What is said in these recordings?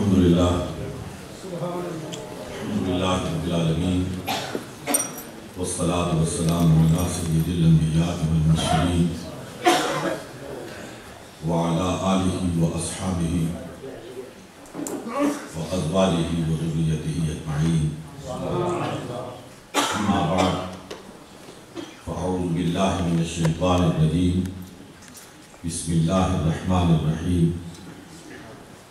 الحمدللہ رب العالمین والصلاة والسلام علی سید الانبیاء والمرسلین وعلی آلہ واصحابہ وازواجہ وذریتہ اجمعین اما بعد فاعوذ باللہ من الشیطان الرجیم بسم اللہ الرحمن الرحیم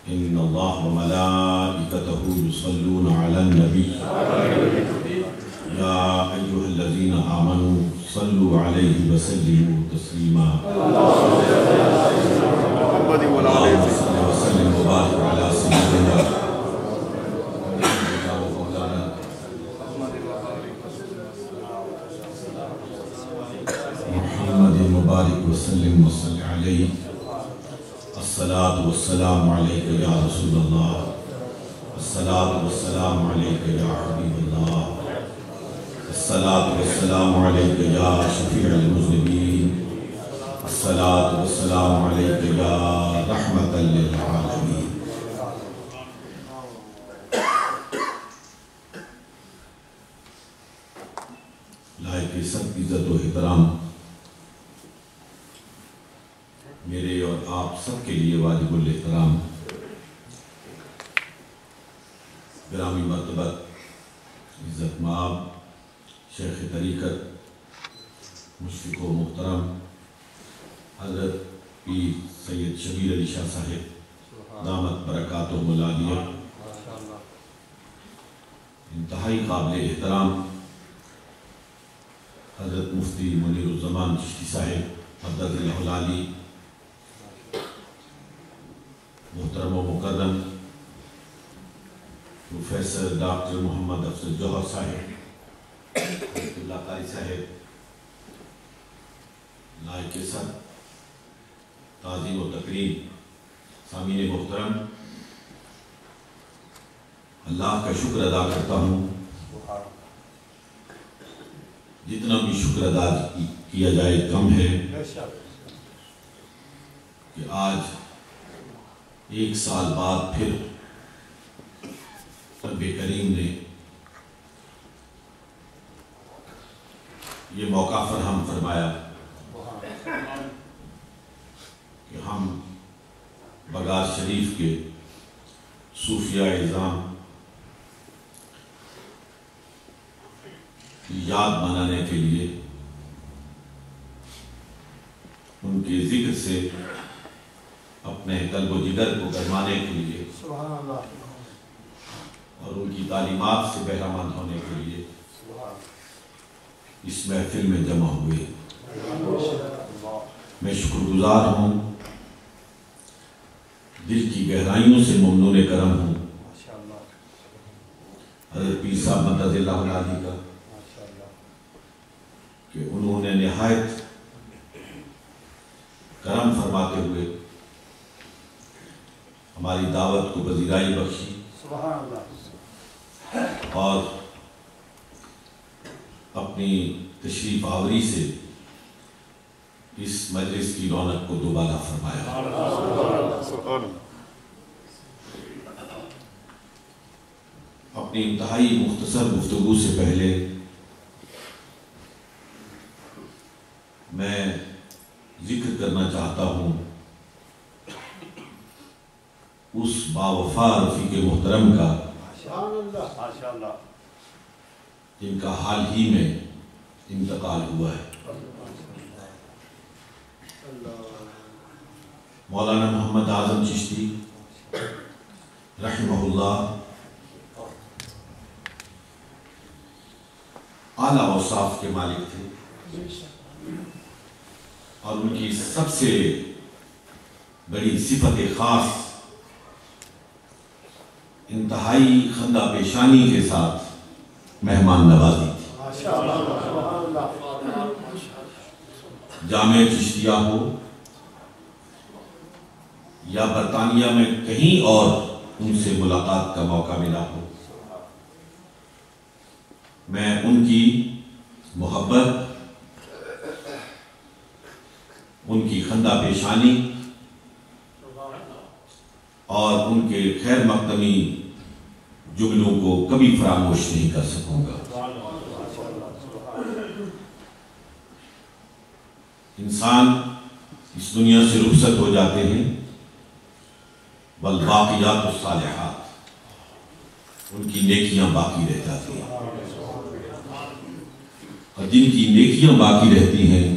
ان اللہ وملائکتہ یصلون علی النبی یا ایہا الذین آمنوا صلوا علیہ وسلموا تسلیما اللہم صل وسلم وبارک علی سیدنا محمد مبارک وسلم وصلی علیہ الصلاة والسلام علیک یا رسول اللہ الصلاة والسلام علیک یا حبیب اللہ الصلاة والسلام علیک یا شفیع المذنبین الصلاة والسلام علیک یا رحمة للعالمین لائق سب عزت و احترام میرے اور آپ سب کے لیے واجب الاحترام گرامی مرتبہ عزت مآب شیخ طریقت مشفق و محترم حضرت پیر سید شبیر علی شاہ صاحب دامت برکاتہم العالیہ انتہائی قابل احترام حضرت مفتی منیر الزمان چشتی صاحب مدد اللہ العالی محترم و مکرم پروفیسر ڈاکٹر محمد افضل جوہر صاحب اللہ قاری صاحب لائق صد تعظیم و تکریم سامعین محترم اللہ کا شکر ادا کرتا ہوں جتنا بھی شکر ادا کیا جائے کم ہے کہ آج ایک سال بعد پھر رب کریم نے یہ موقع فراہم فرمایا کہ ہم بغداد شریف کے صوفیاء اعظام کی یاد منانے کے لیے ان کے ذکر سے اپنے قلب و جگر کو گرمانے کے لیے اور ان کی تعلیمات سے بہرہ مند ہونے کے لیے اس محفل میں جمع ہوئے میں شکر گزار ہوں دل کی گہرائیوں سے ممنون کرم ہوں حضرت پیر صاحب مدد اللہ العالی کا کہ انہوں نے نہایت کرم فرماتے ہوئے ہماری دعوت کو پذیرائی بخشی اور اپنی تشریف آوری سے اس مجلس کی رونق کو دوبارہ فرمایا اپنی انتہائی مختصر گفتگو سے پہلے میں ذکر کرنا چاہتا ہوں اس باوفا رفیق محترم کا جن کا حال ہی میں انتقال ہوا ہے مولانا محمد اعظم چشتی رحمہ اللہ اعلیٰ اوصاف کے مالک تھے اور ان کی سب سے بڑی صفت خاص انتہائی خندہ پیشانی کے ساتھ مہمان نوازی تھی جامع چشتیہ ہو یا برطانیہ میں کہیں اور ان سے ملاقات کا موقع ملا ہو میں ان کی محبت ان کی خندہ پیشانی اور ان کے خیر مقدمی جملوں کو کبھی فراموش نہیں کر سکوں گا۔ انسان اس دنیا سے رخصت ہو جاتے ہیں، والباقیات الصالحات، ان کی نیکیاں باقی رہ جاتی ہیں، اور جن کی نیکیاں باقی رہتی ہیں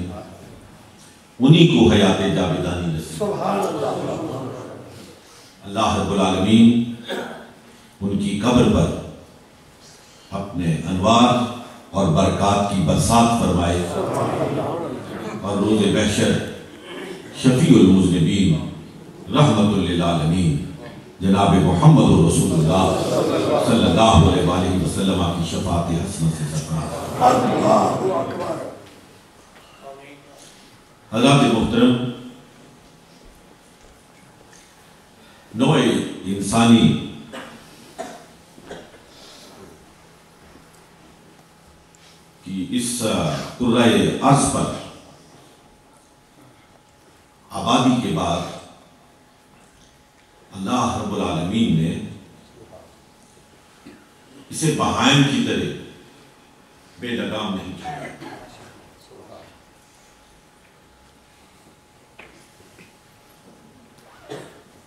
انہی کو حیات جاودانی نصیب۔ اللہ رب العالمین ان کی قبر پر اپنے انوار اور برکات کی برسات فرمائے، اور روز محشر شفیع المذنبین رحمت للعالمین جناب محمد رسول اللہ صلی اللہ علیہ وآلہ وسلم کی شفاعت حسنہ سے سرفراز۔ حضرات محترم، نوع انسانی کی اس کرۂ ارض پر آبادی کے بعد اللہ رب العالمین نے اسے بہائم کی طرح بے لگام نہیں چھوڑا۔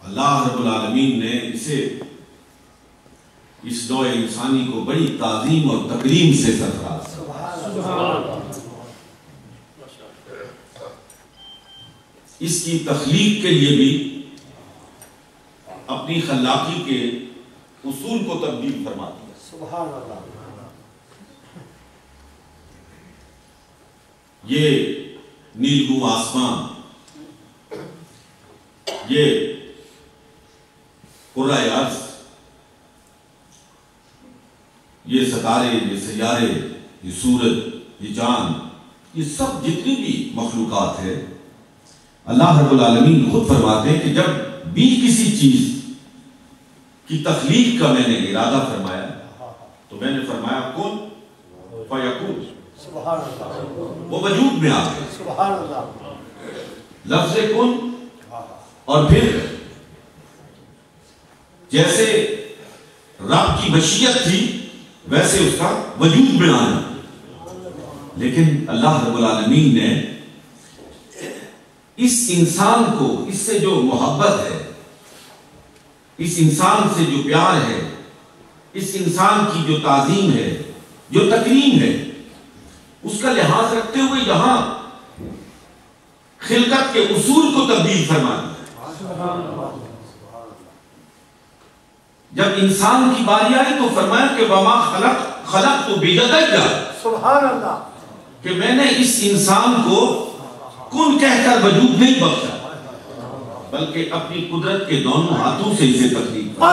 اللہ رب العالمین نے اس نوع انسانی کو بڑی تعظیم اور تکریم سے سرفراز کیا۔ اس کی تخلیق کے لیے بھی اپنی خلاقی کے اصول کو تبدیل فرما دیا۔ سبحان اللہ۔ یہ نیلگوں آسمان، یہ کرۂ ارض، یہ ستارے، یہ سیارے، یہ سورج، یہ چاند، یہ سب جتنی بھی مخلوقات ہے، اللہ رب العالمین خود فرماتے ہیں کہ جب بھی کسی چیز کی تخلیق کا میں نے ارادہ فرمایا تو میں نے فرمایا کن فیکون، وہ وجود میں آ گئے۔ لفظ کن، اور پھر جیسے رب کی مشیت تھی ویسے اس کا وجود میں آنا۔ لیکن اللہ رب العالمین نے اس انسان کو، اس سے جو محبت ہے، اس انسان سے جو پیار ہے، اس انسان کی جو تعظیم ہے، جو تکریم ہے، اس کا لحاظ رکھتے ہوئے یہاں خلقت کے اصول کو تبدیل فرما دیا۔ جب انسان کی باری آئی تو فرمایا کہ وما خلقت بِيَدَيَّ، سبحان اللہ، کہ میں نے اس انسان کو کن کہہ کر وجود نہیں بخشا، بلکہ اپنی قدرت کے دونوں ہاتھوں سے اسے تخلیق فرمایا۔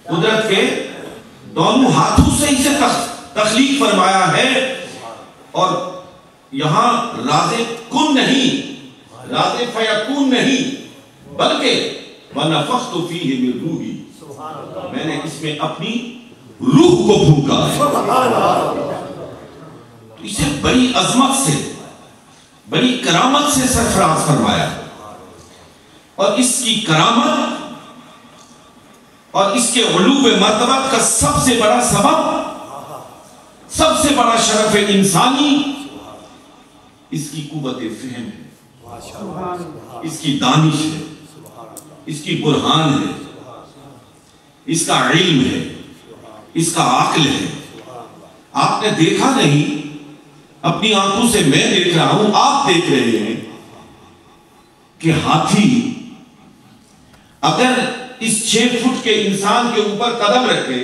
قدرت کے دونوں ہاتھوں سے اسے تخلیق فرمایا ہے، اور یہاں رازق کن نہیں، رازق فیکون نہیں، بلکہ وَنَفَخْتُ فِيهِ مِن رُوحِي، میں نے اس میں اپنی روح کو پھونکا ہے۔ تو اسے بڑی عظمت سے، بڑی کرامت سے سرفراز فرمایا، اور اس کی کرامت اور اس کے علو مرتبت کا سب سے بڑا سبب، سب سے بڑا شرف انسانی اس کی قوت فہم ہے، اس کی دانش ہے، اس کی برہان ہے، اس کا علم ہے، اس کا عقل ہے۔ آپ نے دیکھا نہیں، اپنی آنکھوں سے میں دیکھ رہا ہوں، آپ دیکھ رہے ہیں کہ ہاتھی اگر اس 6 فٹ کے انسان کے اوپر قدم رکھے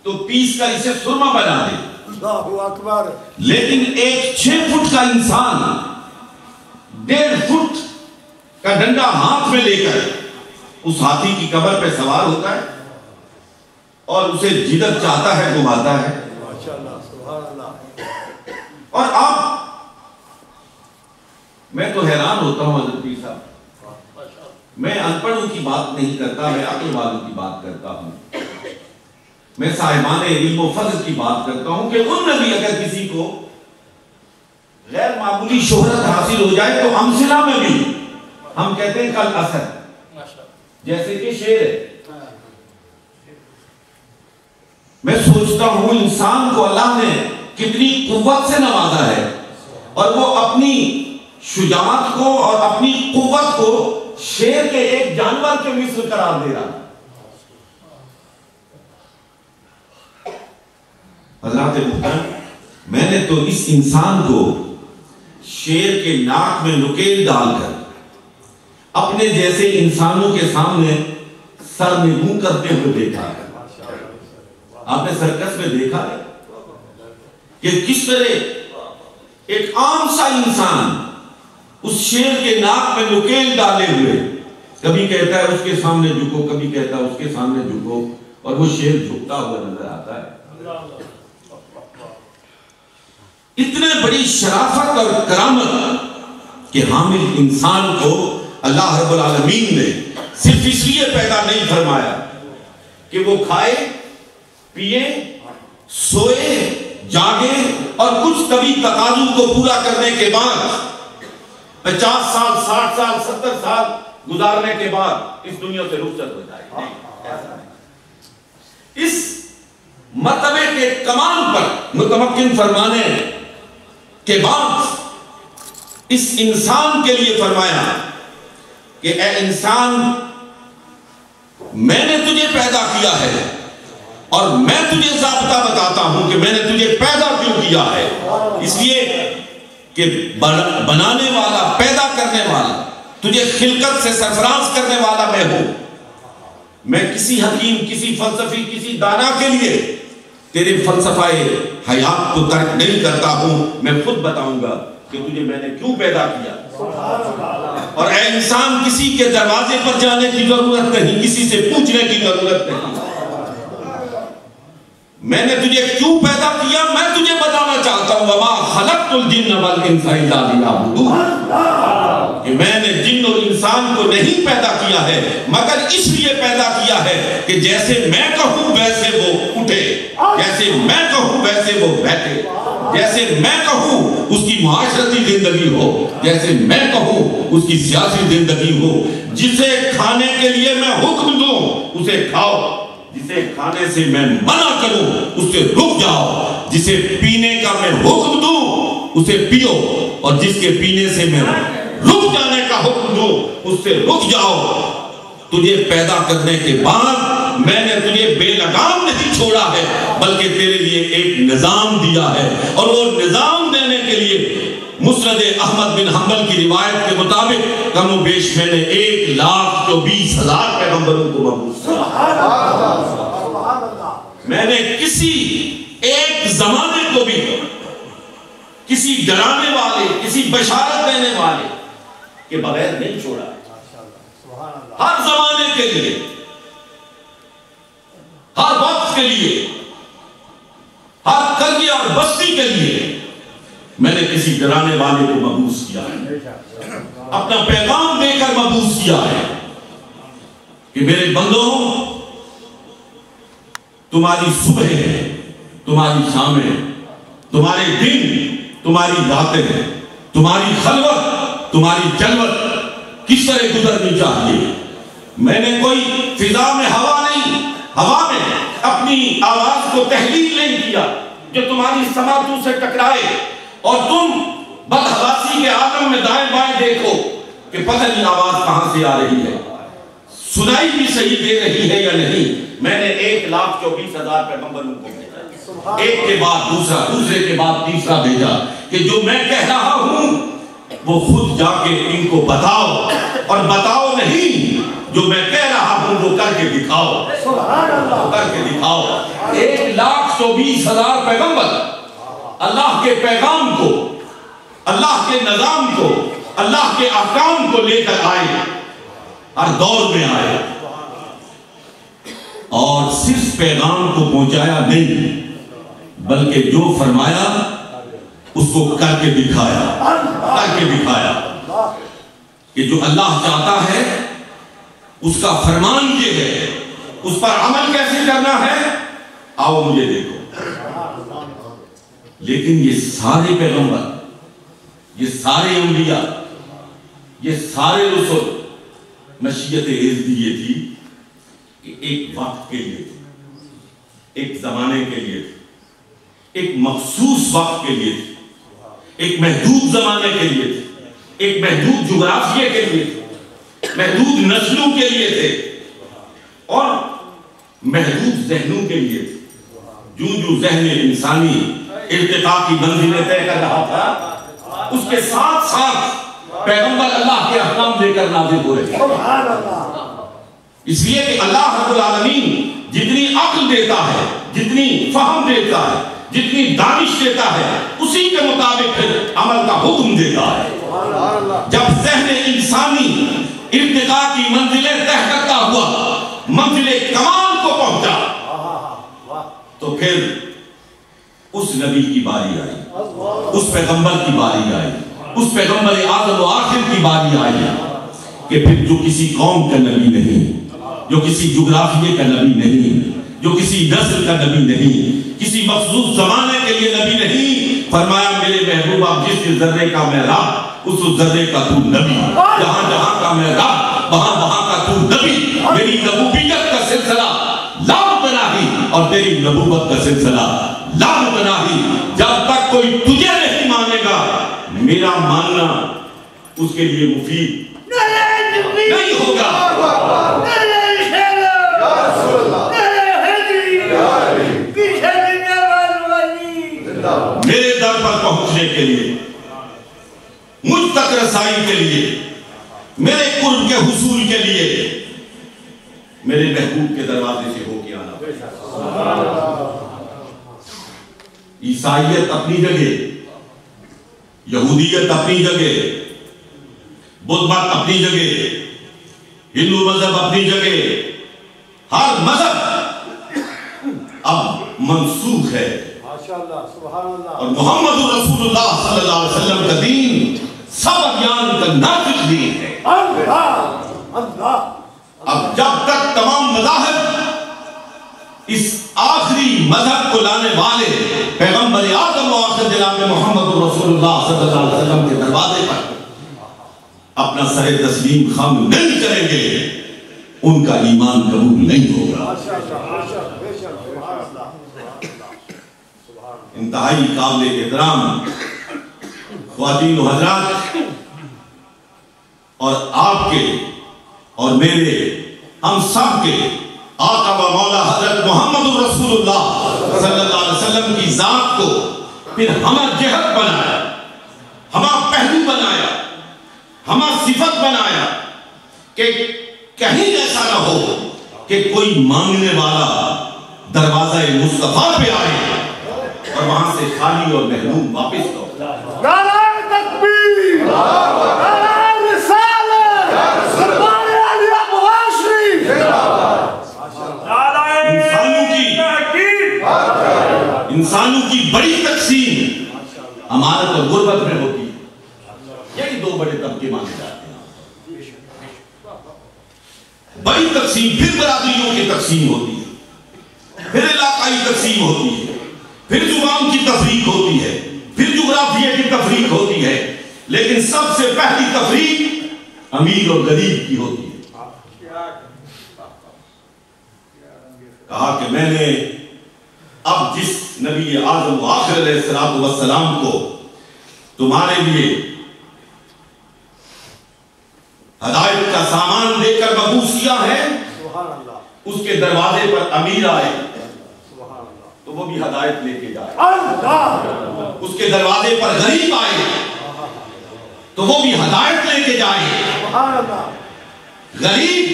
تو پیس کر اسے سرما بنا دے، اللہ اکبر۔ لیکن ایک 6 فٹ کا انسان 1.5 فٹ کا ڈنڈا ہاتھ میں لے کر اس ہاتھی کی قبر پہ سوار ہوتا ہے اور اسے جدھر چاہتا ہے گھماتا ہے۔ اور آپ، میں تو حیران ہوتا ہوں حضرت پیر صاحب، میں ان پڑھوں کی بات نہیں کرتا، میں عقل والوں کی بات کرتا ہوں، میں صاحبان علم و فضل کی بات کرتا ہوں کہ ان میں بھی اگر کسی کو غیر معمولی شہرت حاصل ہو جائے تو امثلہ میں بھی ہم کہتے ہیں کل اسد، جیسے کہ شیر ہے۔ میں سوچتا ہوں انسان کو اللہ نے کتنی قوت سے نوازا ہے، اور وہ اپنی شجاعت کو اور اپنی قوت کو شیر کے ایک جانور کے مثل قرار دے رہا۔ حضرات محترم، میں نے تو اس انسان کو شیر کے ناک میں نکیل ڈال کر اپنے جیسے انسانوں کے سامنے سر نگوں کرتے ہوئے دیکھا ہے۔ آپ نے سرکس میں دیکھا ہے کہ کس طرح ایک عام سا انسان اس شیر کے ناک میں نکیل ڈالے ہوئے کبھی کہتا ہے اس کے سامنے جھکو، کبھی کہتا ہے اس کے سامنے جھکو، اور وہ شیر جھکتا ہوا نظر آتا ہے۔ اتنے بڑی شرافت اور کرامت کہ حامل انسان کو اللہ رب العالمین نے صرف اس لیے پیدا نہیں فرمایا کہ وہ کھائے پیے سوئے جاگے اور کچھ طبی تقاضوں کو پورا کرنے کے بعد 50 سال 60 سال 70 سال گزارنے کے بعد اس دنیا سے رخصت ہو جائے۔ اس مرتبے کے کمال پر متمکن فرمانے کے بعد اس انسان کے لیے فرمایا کہ اے انسان، میں نے تجھے پیدا کیا ہے اور میں تجھے ضابطہ بتاتا ہوں کہ میں نے تجھے پیدا کیوں کیا ہے۔ اس لیے کہ بنانے والا، پیدا کرنے والا، تجھے خلقت سے سرفراز کرنے والا میں ہوں۔ میں کسی حکیم، کسی فلسفی، کسی دانا کے لیے تیرے فلسفہ حیات کو ترک نہیں کرتا ہوں، میں خود بتاؤں گا کہ تجھے میں نے کیوں پیدا کیا۔ اور اے انسان، کسی کے دروازے پر جانے کی ضرورت نہیں، کسی سے پوچھنے کی ضرورت نہیں۔ میں نے تجھے کیوں پیدا کیا میں تجھے بتانا چاہتا ہوں۔ وما خلقت الجن والانس الا لیعبدون، کہ میں نے جن اور انسان کو نہیں پیدا کیا ہے مگر اس لیے پیدا کیا ہے کہ جیسے میں کہوں ویسے وہ اٹھے، جیسے میں کہوں ویسے وہ بیٹھے، جیسے میں کہوں اس کی معاشرتی زندگی ہو، جیسے میں کہوں اس کی سیاسی زندگی ہو۔ جسے کھانے کے لیے میں حکم دوں اسے کھاؤ، جسے کھانے سے میں منع کروں اس سے رک جاؤ، جسے پینے کا میں حکم دوں اسے پیو، اور جس کے پینے سے میں رک جانے کا حکم دوں اس سے رک جاؤ۔ تجھے پیدا کرنے کے بعد میں نے تجھے بے لگام نہیں چھوڑا ہے بلکہ تیرے لیے ایک نظام دیا ہے، اور وہ نظام دینے کے لیے مسند احمد بن حنبل کی روایت کے مطابق کم و بیش میں نے 1,24,000 پیغمبروں کو مبعوث کیا۔ میں نے کسی ایک زمانے کو بھی کسی ڈرانے والے، کسی بشارت دینے والے کے بغیر نہیں چھوڑا۔ ہر زمانے کے لیے، ہر وقت کے لیے، ہر قرية اور بستی کے لیے میں نے کسی ڈرانے والے کو مبعوث کیا ہے، اپنا پیغام دے کر مبعوث کیا ہے کہ میرے بندوں، تمہاری صبح ہے، تمہاری شام ہے، تمہارے دن، تمہاری راتیں ہیں، تمہاری خلوت، تمہاری جلوت کس طرح گزرنی چاہیے۔ میں نے کوئی فضا میں ہوا میں اپنی آواز کو تحلیل نہیں کیا جو تمہاری سماعتوں سے ٹکرائے اور تم بدحواسی کے عالم میں دائیں بائیں دیکھو کہ پتہ نہیں آواز کہاں سے آ رہی ہے، سنائی بھی صحیح دے رہی ہے یا نہیں۔ میں نے 1,24,000 پیغمبروں کو بھیجا، ایک کے بعد دوسرا، دوسرے کے بعد تیسرا بھیجا کہ جو میں کہہ رہا ہوں وہ خود جا کے ان کو بتاؤ، اور بتاؤ نہیں، جو میں کہہ رہا ہوں وہ کر کے دکھاؤ، کر کے دکھاؤ۔ 1,24,000 پیغمبر اللہ کے پیغام کو، اللہ کے نظام کو، اللہ کے احکام کو لے کر آئے، ہر دور میں آئے، اور صرف پیغام کو پہنچایا نہیں بلکہ جو فرمایا اس کو کر کے دکھایا، کر کے دکھایا کہ جو اللہ چاہتا ہے اس کا فرمان یہ ہے، اس پر عمل کیسے کرنا ہے، آؤ مجھے دیکھو۔ لیکن یہ سارے پیغمبر، یہ سارے انبیاء یہ سارے رسول مشیت عزدی یہ تھی کہ ایک وقت کے لیے تھی، ایک زمانے کے لیے تھی، ایک مخصوص وقت کے لیے تھی، ایک محدود زمانے کے لیے تھی، ایک محدود جغرافیے کے لیے تھی، محدود نسلوں کے لیے تھے اور محدود ذہنوں کے لیے تھے۔ جو ذہن انسانی ارتقاء کی منزلیں طے کر رہا تھا، اس کے ساتھ ساتھ پیغمبر اللہ کے احکام لے کر نازل ہو رہے تھے۔ اس لیے کہ اللہ رب العالمین جتنی عقل دیتا ہے، جتنی فہم دیتا ہے، جتنی دانش دیتا ہے، اسی کے مطابق پھر عمل کا حکم دیتا ہے۔ جب ذہن انسانی ارتقاء کی منزلیں طے کرتا ہوا منزل کمال کو پہنچا تو پھر اس نبی کی باری آئی، اس پیغمبر کی باری آئی، اس پیغمبر اعظم و آخر کی باری آئی کہ پھر جو کسی قوم کا نبی نہیں، جو کسی جغرافیے کا نبی نہیں، جو کسی نسل کا نبی نہیں، کسی مخصوص زمانے کے لیے نبی نہیں، فرمایا میرے محبوبہ جس ذرے کا میں رب اس ذرے کا تو نبی، جہاں جہاں کا میں رب وہاں وہاں کا تو نبی، میری نبویت کا سلسلہ لا متناہی اور تیری نبوت کا سلسلہ لا متناہی۔ جب تک کوئی تجھے نہیں مانے گا میرا ماننا اس کے لیے مفید نہیں ہوگا۔ میرے در پر پہنچنے کے لیے، مجھ تک رسائی کے لیے، میرے قرب کے حصول کے لیے میرے محبوب کے دروازے سے ہو کے آنا۔ عیسائیت اپنی جگہ، یہودیت اپنی جگہ، بدھ مت اپنی جگہ، ہندو مذہب اپنی جگہ، ہر مذہب اب منسوخ ہے اور محمد رسول اللہ صلی اللہ علیہ وسلم کا دین سب ادیان کا ناطق دین ہے۔ اب جب تک تمام مذاہب اس آخری مذہب کو لانے والے پیغمبر اعظم و آخر جناب محمد رسول اللہ صلی اللہ علیہ وسلم کے دروازے پر اپنا سر تسلیم خم نہیں کریں گے ان کا ایمان قبول نہیں ہوگا۔ انتہائی قابل احترام خواتین و حضرات، اور آپ کے اور میرے ہم سب کے آقا و مولا حضرت محمد رسول اللہ صلی اللہ علیہ وسلم کی ذات کو پھر ہمہ جہت بنایا، ہمہ پہلو بنایا، ہمہ صفت بنایا کہ کہیں ایسا نہ ہو کہ کوئی مانگنے والا دروازہ مصطفیٰ پہ آئے اور وہاں سے خالی اور محروم واپس ہو۔ نعرہ تکبیر، نعرہ رسالت، دربار علی ابواب شریف، انسانوں کی بڑی تقسیم امانت اور غربت میں ہوتی ہے۔ یہی دو بڑے طبقے مانے جاتے ہیں۔ بڑی تقسیم پھر برادریوں کی تقسیم ہوتی ہے، پھر علاقائی تقسیم ہوتی ہے، پھر زبان کی تفریق ہوتی ہے، پھر جغرافیہ کی تفریق ہوتی ہے، لیکن سب سے پہلی تفریق امیر اور غریب کی ہوتی ہے۔ کہا کہ میں نے اب جس نبی اعظم و آخر علیہ السلام کو تمہارے لیے ہدایت کا سامان دے کر مبعوث کیا ہے، اس کے دروازے پر امیر آئے تو وہ بھی ہدایت لے کے جائے، اس کے دروازے پر غریب آئے تو وہ بھی ہدایت لے کے جائے۔ غریب،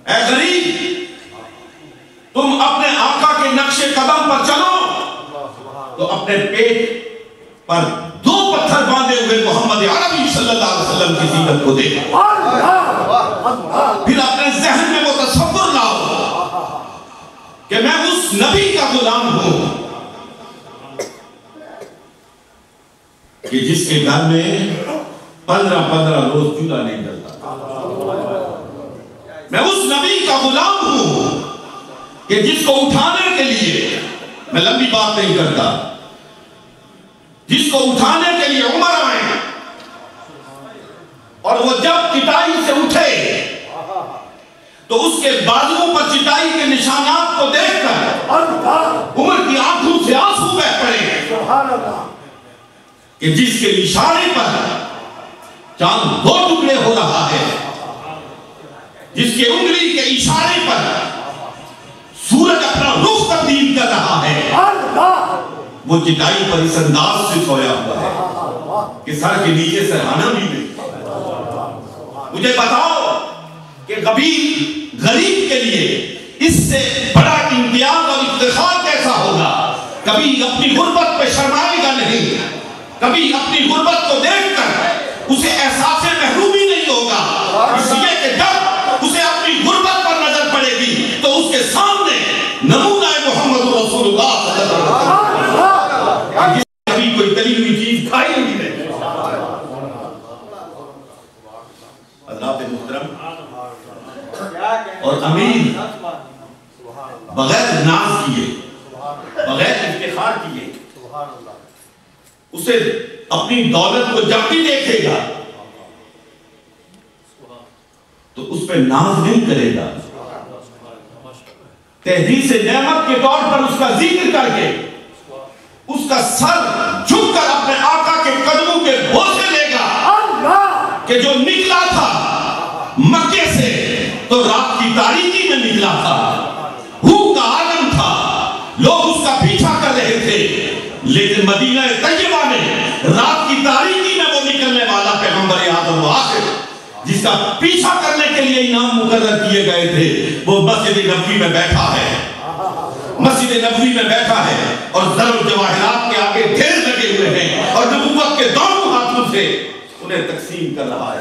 اے غریب، تم اپنے آقا کے نقش قدم پر چلو تو اپنے پیٹ پر دو پتھر باندھے ہوئے محمد عربی صلی اللہ علیہ وسلم کی زینت کو دیکھو، پھر اپنے ذہن میں وہ تصور لاؤ کہ میں اس نبی کا غلام ہوں کہ جس کے گھر میں 15 روز چولہا نہیں جلتا۔ میں اس نبی کا غلام ہوں کہ جس کو اٹھانے کے لیے، میں لمبی بات نہیں کرتا، جس کو اٹھانے کے لیے عمر آئے، اور وہ جب چٹائی سے اٹھے تو اس کے بازوؤں پر چٹائی کے نشانات کو دیکھ کر عمر کی آنکھوں سے آنسو بہہ پڑے کہ جس کے اشارے پر چاند 2 ٹکڑے ہو رہا ہے، جس کے انگلی کے اشارے پر سورج اپنا رخ تبدیل کر رہا ہے، وہ چٹائی پر اس انداز سے سویا ہوا ہے کہ سر کے نیچے سرہانا بھی نہیں۔ مجھے بتاؤ کہ غریب کے لیے اس سے بڑا امتیاز اور افتخار کیسا ہوگا؟ کبھی اپنی غربت پہ شرمائے گا نہیں، کبھی اپنی غربت کو دیکھ کر اسے احساس محرومی نہیں ہوگا، اس لیے کہ جب اسے اپنی غربت پر نظر پڑے گی تو اس کے سامنے نمونہ محمد رسول اللہ صلی اللہ علیہ وسلم، جس نے کبھی کوئی تلی ہوئی چیز کھائی نہیں ہے۔ حضرات محترم اور امیر بغیر ناز کیے، بغیر افتخار کیے، اسے اپنی دولت کو جب بھی دیکھے گا تو اس پہ ناز نہیں کرے گا، تحدیث نعمت کے طور پر اس کا ذکر کر کے اس کا سر جھک کر اپنے آقا کے قدموں کے بوسے لے گا کہ جو نکلا تھا مکے سے تو رات کی تاریکی میں نکلا تھا، بھوک کا عالم تھا، لوگ اس کا پیچھا کر رہے تھے، لیکن مدینہ طیبہ میں رات کی تاریکی میں وہ نکلنے والا پیغمبر اعظم و آخر جس کا پیچھا کرنے کے لیے انعام مقرر کیے گئے تھے، وہ مسجد نبوی میں بیٹھا ہے، مسجد نبوی میں بیٹھا ہے اور زر و جواہرات کے آگے ڈھیر لگے ہوئے ہیں اور نبوت کے دونوں ہاتھوں سے انہیں تقسیم کر رہا ہے،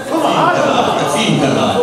تقسیم کر رہا ہے۔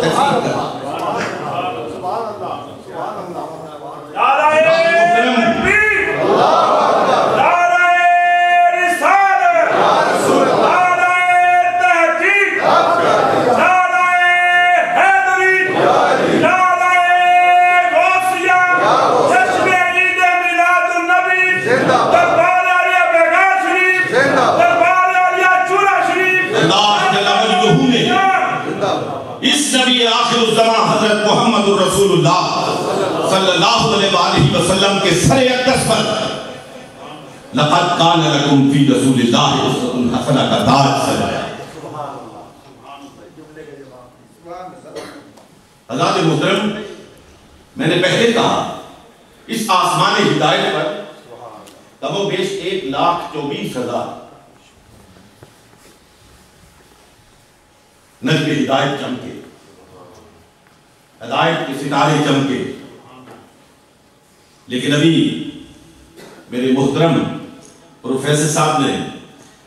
حضرت محمد رسول اللہ صلی اللہ علیہ وآلہ وسلم کے سر اقدس پر لقد کان لکم فی رسول اللہ اسوۃ حسنہ کا تاج سجایا۔ حضرات محترم، میں نے پہلے کہا اس آسمان ہدایت پر کم و بیش 1,24,000 نجم ہدایت چمکے، ہدایت کے ستارے چمکے، لیکن ابھی میرے محترم پروفیسر صاحب نے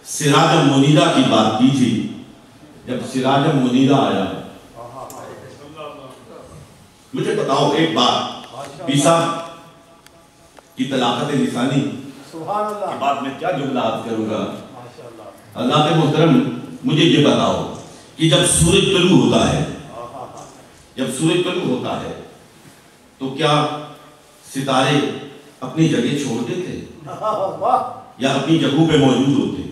سراج منیرہ کی بات کی تھی۔ جب سراج منیرہ آیا، مجھے بتاؤ ایک بات، پیر صاحب کی طلاقت لسانی کے بعد میں کیا جملہ عرض کروں گا۔ اللہ کے محترم، مجھے یہ بتاؤ کہ جب سورج طلوع ہوتا ہے، جب سورج طلوع ہوتا ہے تو کیا ستارے اپنی جگہ چھوڑ دیتے یا اپنی جگہوں پہ موجود ہوتے؟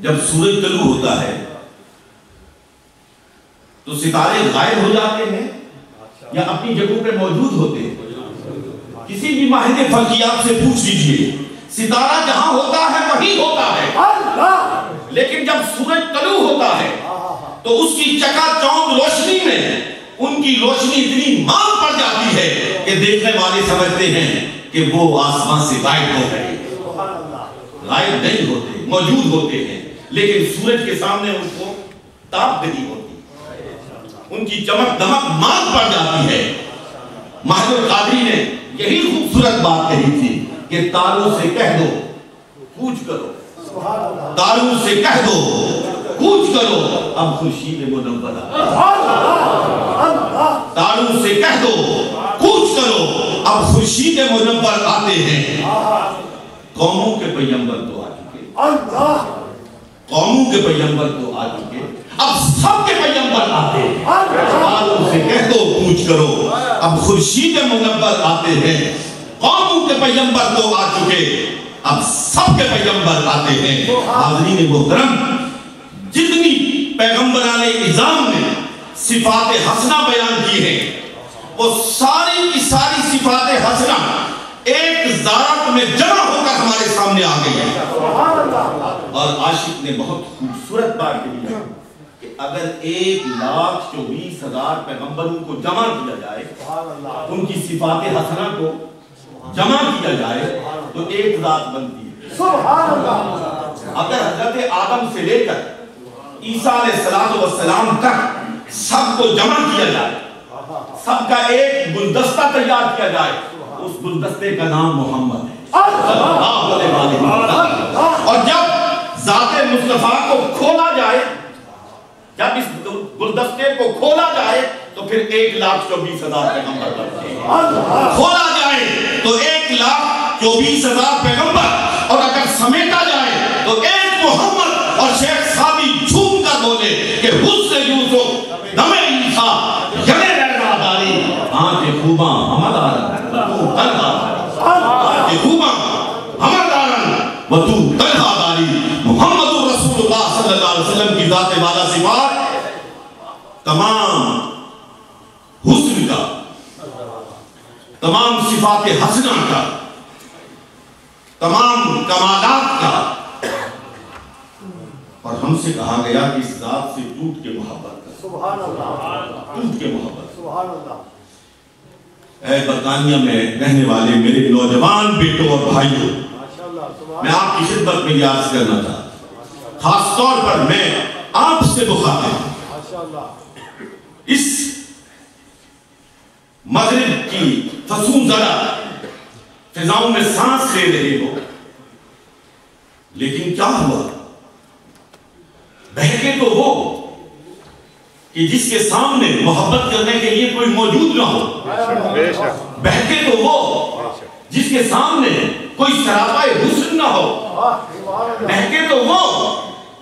جب سورج طلوع ہوتا ہے تو ستارے غائب ہو جاتے ہیں یا اپنی جگہوں پہ موجود ہوتے ہیں؟ کسی بھی ماہر فلکیات سے پوچھ لیجئے، ستارہ جہاں ہوتا ہے وہیں ہوتا ہے، لیکن جب سورج طلوع ہوتا ہے تو اس کی چکا چوند روشنی میں ان کی روشنی اتنی مانگ پڑ جاتی ہے کہ دیکھنے والے سمجھتے ہیں کہ وہ آسمان سے غائب ہو گئے۔ غائب نہیں ہوتے، موجود ہوتے ہیں، لیکن سورج کے سامنے ان کو تاب نہیں ہوتی، ان کی چمک دمک مانگ پڑ جاتی ہے۔ ماہر القادری نے یہی خوبصورت بات کہی تھی کہ تاروں سے کہہ دو کوچ کرو، تاروں سے کہہ دو کوچ کرو، اب خورشید منور تاروں سے کہہ دو کوچ کرو، اب خورشید منور آتے ہیں۔ قوموں کے پیغمبر تو آ چکے، قوموں کے پیغمبر تو آ چکے، اب سب کے پیغمبر آتے ہیں۔ تاروں سے کہہ دو کوچ کرو، اب خورشید منور آتے ہیں۔ قوموں کے پیغمبر تو آ چکے، اب سب کے پیغمبر آتے ہیں۔ حاضرین محترم، جتنی پیغمبران اعظام نے صفات حسنہ بیان کی ہیں، وہ ساری کی ساری صفات حسنہ ایک ذات میں جمع ہو کر ہمارے سامنے آ گئی ہے۔ اور عاشق نے بہت خوبصورت بات کہی ہے کہ اگر 1,24,000 پیغمبروں کو جمع کیا جائے، ان کی صفات حسنہ کو جمع کیا جائے تو ایک ذات بنتی ہے۔ اگر حضرت آدم سے لے کر عیسیٰ علیہ السلام تک سب کو جمع کیا جائے، سب کا ایک گلدستہ تیار کیا جائے، اس گلدستے کا نام محمد ہے۔ اور جب ذات مصطفیٰ کو کھولا جائے، جب اس گلدستے کو کھولا جائے تو پھر 1,24,000 پیغمبر بنتے ہیں۔ کھولا جائے تو 1,24,000 پیغمبر، اور اگر سمیٹا جائے تو ایک محمد۔ اور شیخ صادی جھوم کر بولے کہ حسن یوسف دم عیسیٰ ینے رہنا داری، آنکھ خوباں ہمد آرن تو تنہا داری، آنکھ خوباں ہمد آرن و تو تنہا داری۔ محمد رسول اللہ صلی اللہ علیہ وسلم کی ذات والا صفات تمام حسن کا، تمام صفات حسنہ کا، تمام کمالات کا، اور ہم سے کہا گیا کہ اس ذات سے ٹوٹ کے محبت کر، سبحان اللہ، ٹوٹ کے محبت، سبحان اللہ۔ اے برطانیہ میں رہنے والے میرے نوجوان بیٹوں اور بھائیوں، میں آپ کی خدمت میں یہ عرض کرنا چاہتا ہوں، خاص طور پر میں آپ سے مخاطب ہوں، اس مغرب کی فسون زدہ فضاؤں میں سانس لے رہے ہو، لیکن کیا ہوا؟ بہکے تو وہ کہ جس کے سامنے محبت کرنے کے لیے کوئی موجود نہ ہو، بہکے تو وہ جس کے سامنے کوئی سراپائے حسن نہ ہو، بہکے تو وہ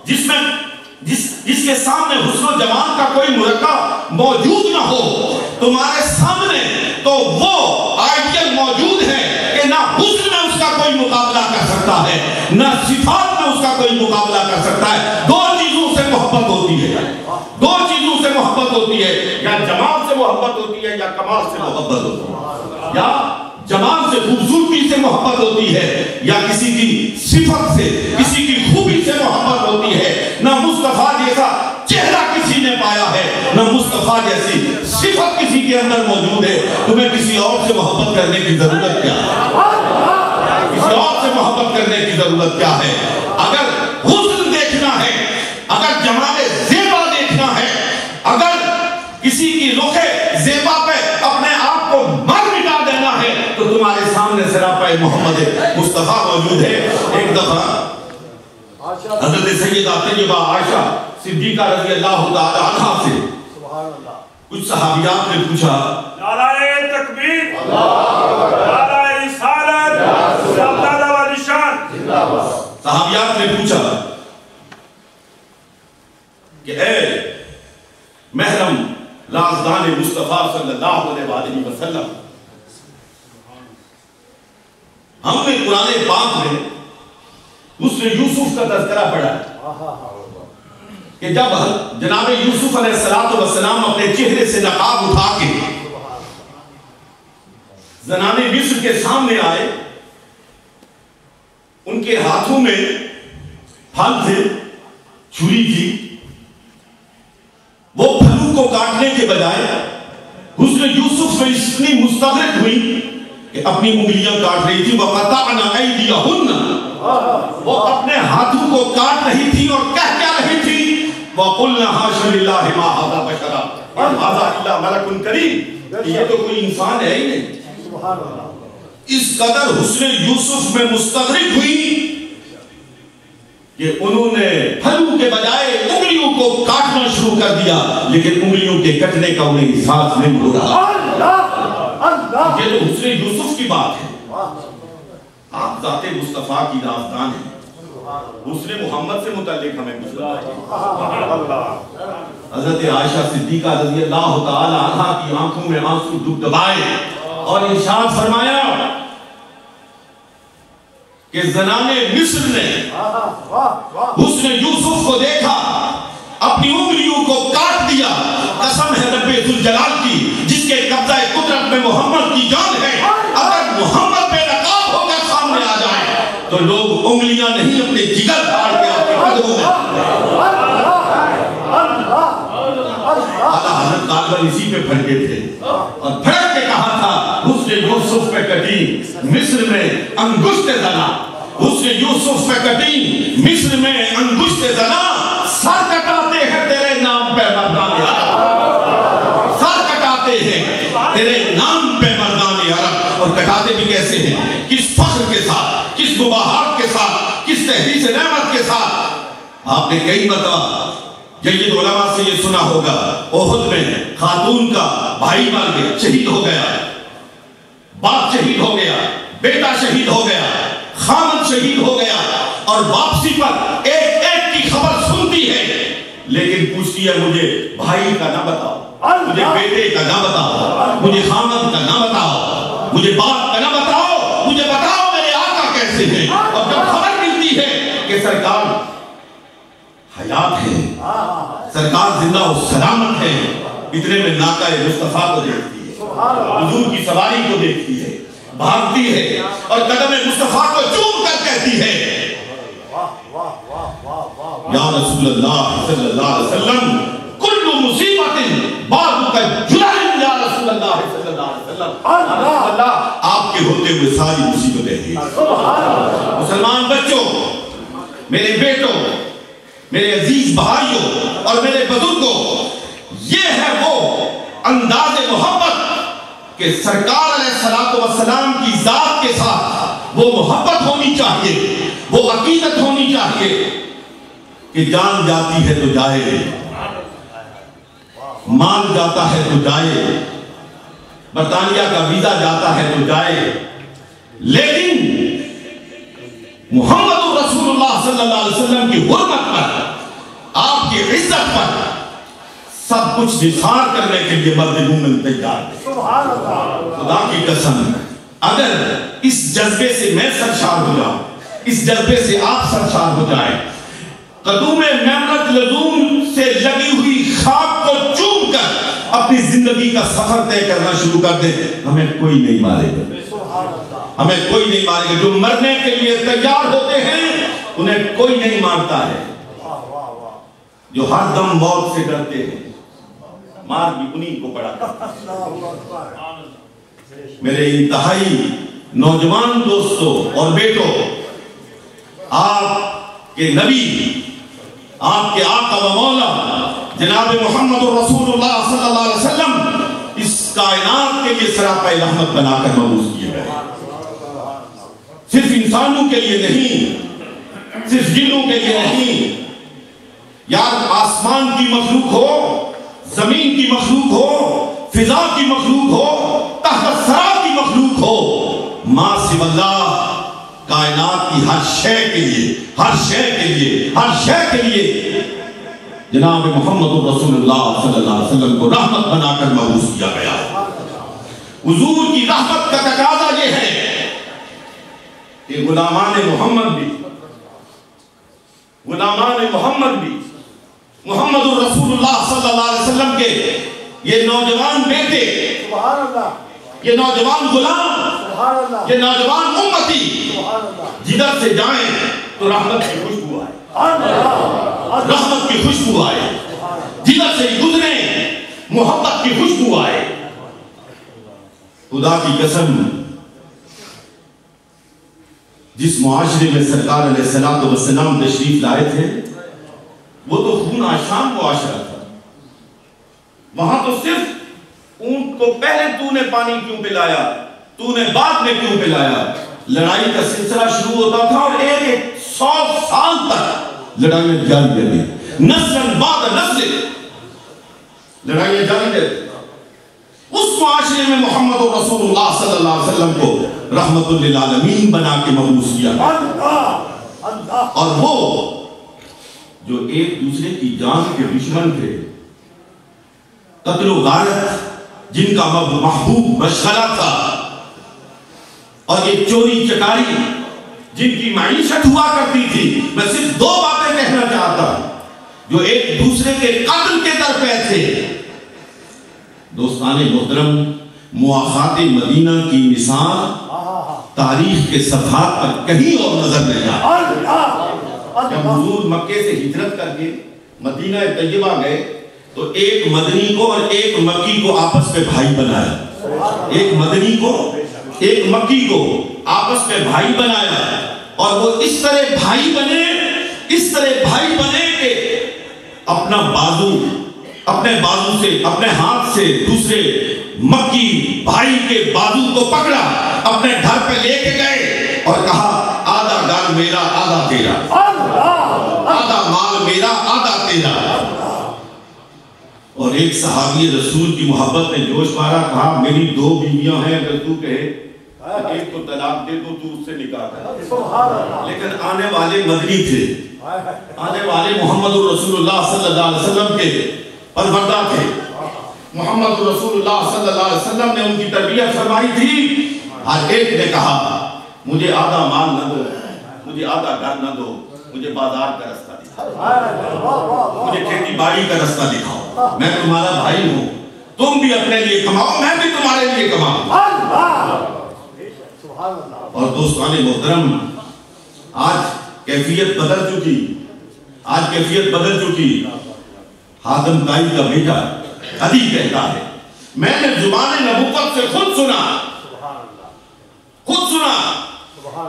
جس کے سامنے حسن و جمال کا کوئی مرکب موجود نہ ہو۔ تمہارے سامنے تو وہ آئیڈیل موجود ہے کہ نہ حسن میں اس کا کوئی مقابلہ کر سکتا ہے، نہ صفات میں اس کا کوئی مقابلہ کر سکتا ہے۔ دو چیزوں سے محبت ہوتی ہے، دو چیزوں سے محبت ہوتی ہے، یا جمال سے محبت ہوتی ہے یا کمال سے محبت ہوتی ہے، یا جمال سے خوبصورتی سے محبت ہوتی ہے یا کسی کی صفت سے، کسی کی خوبی سے محبت ہوتی ہے۔ نہ مصطفیٰ جیسا چہرہ کسی نے پایا ہے، نہ مصطفیٰ جیسی صفت کسی کے اندر موجود ہے۔ تمہیں کسی اور سے محبت کرنے کی ضرورت کیا ہے؟ کسی اور سے محبت کرنے کی ضرورت کیا ہے؟ اگر حسن دیکھنا ہے، اگر جمال زیبا دیکھنا ہے، اگر کسی کی رخ زیبا پہ اپنے آپ کو مر مٹا دینا ہے، تو تمہارے سامنے سراپا محمد مصطفیٰ موجود ہے۔ ایک دفعہ حضرت سیدہ طیبہ عائشہ صدیقہ رضی اللہ تعالی عنہا سے کچھ صحابیات نے پوچھا، نعرہ تکبیر، نعرہ رسالت، سلطنت و نشان، صحابیات نے پوچھا کہ اے محرم رازدان مصطفیٰ صلی اللہ علیہ وسلم، ہم نے قرآن پاک میں حسن یوسف کا تذکرہ پڑھا ہے کہ جب جناب یوسف علیہ السلام اپنے چہرے سے نقاب اٹھا کے زنان مصر کے سامنے آئے، ان کے ہاتھوں میں پھل تھے، چھری تھی، وہ پھلوں کو کاٹنے کے بجائے حسن یوسف میں اتنی مستغرق ہوئی کہ اپنی انگلیاں کاٹ رہی تھی۔ وَقَطَعْنَا أَيْدِيَهُنَّ، وہ اپنے ہاتھوں کو کاٹ رہی تھی اور کہہ کیا رہی تھی؟ وَقُلْنَا حَاشَ لِلَّهِ مَا هَذَا بَشَرًا إِنْ هَذَا إِلَّا مَلَكٌ كَرِيمٌ، یہ تو کوئی انسان ہے ہی نہیں۔ اس قدر حسن یوسف میں مستغرق ہوئی کہ انہوں نے پھلوں کے بجائے انگلیوں کو کاٹنا شروع کر دیا، لیکن انگلیوں کے کٹنے کا انہیں احساس نہیں ہو رہا۔ یہ تو حسن یوسف کی بات ہے۔ آپ ذات مصطفیٰ کی رازدان ہیں، حسن محمد سے متعلق ہمیں کچھ بتائیں۔ حضرت عائشہ صدیقہ رضی اللہ تعالی عنہا کی آنکھوں میں آنسو ڈبڈبائے اور ارشاد فرمایا کہ زنان مصر نے حسن یوسف کو دیکھا، اپنی تو لوگ انگلیاں نہیں اپنے جگر پھاڑ کے آپ کے قدموں میں اعلیٰ حضرت غالباً اسی پہ پھڑکے تھے اور پھڑک کے کہا تھا حسن یوسف پہ کٹی مصر میں انگشت زنا، حسن یوسف پہ کٹی مصر میں انگشت زنا، سر کٹاتے ہیں تیرے نام پہ مردان عرب، سر کٹاتے ہیں تیرے نام پہ مردان عرب، اور کٹاتے بھی کیسے ہیں، کس فخر کے ساتھ، کس مباحات کے ساتھ، کس تحریص نعمت کے ساتھ۔ آپ نے کئی مرتبہ جید علماء سے یہ سنا ہوگا، احد میں خاتون کا بھائی مر گیا، شہید ہو گیا، باپ شہید ہو گیا، بیٹا شہید ہو گیا، خامد شہید ہو گیا، اور واپسی پر ایک ایک کی خبر سنتی ہے، لیکن پوچھتی ہے مجھے بھائی کا نہ بتاؤ، مجھے بیٹے کا نہ بتاؤ، مجھے خامد کا نہ بتاؤ، مجھے باپ کا نہ بتاؤ، مجھے بتاؤ میرے آقا کیسے ہیں۔ اور جب خبر ملتی ہے کہ سرکار حیات ہے، سرکار زندہ و سلامت ہے، اتنے میں ناقہ مصطفیٰ کو دیکھتی ہے، حضور کی سواری کو دیکھتی ہے، بھاگتی ہے اور قدم مصطفیٰ کو چوم کر کہتی ہے یا رسول اللہ صلی اللہ علیہ وسلم کل مصیبت بعدک جلل یا رسول اللہ صلی اللہ علیہ وسلم، اللہ آپ کے ہوتے ہوئے ساری مصیبتیں ہیں۔ مسلمان بچوں، میرے بیٹوں، میرے عزیز بھائیوں اور میرے بزرگوں، یہ ہے وہ انداز محبت کہ سرکار علیہ السلام کی ذات کے ساتھ وہ محبت ہونی چاہیے، وہ عقیدت ہونی چاہیے کہ جان جاتی ہے تو جائے، مال جاتا ہے تو جائے، برطانیہ کا ویزا جاتا ہے تو جائے، لیکن محمد رسول اللہ صلی اللہ علیہ وسلم کی حرمت پر، آپ کی عزت پر سب کچھ نثار کرنے کے لیے مرد مومن تیار ہے۔ خدا کی قسم، اگر اس جذبے سے میں سرشار ہو جاؤں، اس جذبے سے آپ سرشار ہو جائیں، قدوم میمنت لزوم سے لگی ہوئی خاک کو چوم کر اپنی زندگی کا سفر طے کرنا شروع کر دیں، ہمیں کوئی نہیں مارے گا، ہمیں کوئی نہیں مارے گا۔ جو مرنے کے لیے تیار ہوتے ہیں انہیں کوئی نہیں مارتا ہے، جو ہر دم موت سے ڈرتے ہیں مار بھی انہی کو پڑا کرتا ہے۔ میرے انتہائی نوجوان دوستوں اور بیٹوں، آپ کے نبی، آپ کے آقا و مولا جناب محمد رسول اللہ صلی اللہ علیہ وسلم اس کائنات کے لیے سراپا رحمت بنا کر مبعوث کیے گئے، صرف انسانوں کے لیے نہیں، صرف جنوں کے لیے نہیں۔ یار آسمان کی مخلوق ہو، زمین کی مخلوق ہو، فضا کی مخلوق ہو، تحت الثری کی مخلوق ہو، ما سوی اللہ کائنات کی ہر شے کے لیے، ہر شے کے لیے، ہر شے کے لیے جناب محمد رسول اللہ صلی اللہ علیہ وسلم کو رحمت بنا کر مبعوث کیا گیا۔ حضور کی رحمت کا تقاضا یہ ہے کہ غلامان محمد بھی، غلامان محمد بھی، محمد رسول اللہ صلی اللہ علیہ وسلم کے یہ نوجوان بیٹے، یہ نوجوان غلام، یہ نوجوان امتی جدھر سے جائیں تو رحمت کی خوشبو آئے، رحمت کی خوشبو آئے، جدھر سے گزریں محبت کی خوشبو آئے۔ خدا کی قسم، جس معاشرے میں سرکار علیہ السلام تشریف لائے تھے وہ تو خون آشام معاشرہ تھا، وہاں تو صرف اونٹ کو پہلے تو نے پانی کیوں پلایا، تو نے بعد میں کیوں پلایا، لڑائی کا سلسلہ شروع ہوتا تھا اور ایک 100 سال تک لڑائیاں جاری رہی، نسل بعد نسل لڑائیاں جاری رہی۔ اس معاشرے میں محمد رسول اللہ صلی اللہ علیہ وسلم کو رحمت للعالمین بنا کے مبعوث کیا گیا، اور وہ جو ایک دوسرے کی جان کے دشمن تھے، قتل و غارت جن کا محبوب مشغلہ تھا، اور یہ چوری چکاری جن کی معیشت ہوا کرتی تھی، میں صرف 2 باتیں کہنا چاہتا ہوں، جو ایک دوسرے کے قتل کے درپے تھے۔ دوستان محترم، مواخات مدینہ کی مثال تاریخ کے صفحات پر کہیں اور نظر نہیں آتا۔ جب حضور مکے سے ہجرت کر کے مدینہ طیبہ گئے تو ایک مدنی کو اور ایک مکی کو آپس میں بھائی بنایا، ایک مدنی کو ایک مکی کو آپس میں بھائی بنایا، اور وہ اس طرح بھائی بنے کہ اپنا بازو اپنے بازو سے اپنے ہاتھ سے دوسرے مکی بھائی کے بازو کو پکڑا، اپنے گھر پہ لے کے گئے اور کہا آدھا گھر میرا آدھا تیرا، آدھا مال میرا آدھا تیرا۔ اور ایک صحابی رسول کی محبت نے جوش مارا، کہا میری 2 بیویاں ہیں، اگر تو کہے ایک کو طلاق دے تو اس سے نکاح کر۔ لیکن آنے والے مدنی تھے، آنے والے محمد رسول اللہ صلی اللہ علیہ وسلم کے پروردہ تھے۔ محمد رسول اللہ صلی اللہ علیہ وسلم نے ان کی تربیت فرمائی تھی، ہر ایک نے کہا مجھے آدھا مال نہ دو، مجھے آدھا گھر نہ دو، مجھے بازار کا رستہ دکھاؤ، مجھے کھیتی باڑی کا رستہ دکھاؤ، میں تمہارا بھائی ہوں، تم بھی اپنے لیے کماؤ، میں بھی تمہارے لیے کماؤں۔ اور دوستان محترم، آج کیفیت بدل چکی۔ حاتم طائی کا بیٹا علی کہتا ہے میں نے زبان نبوت سے خود سنا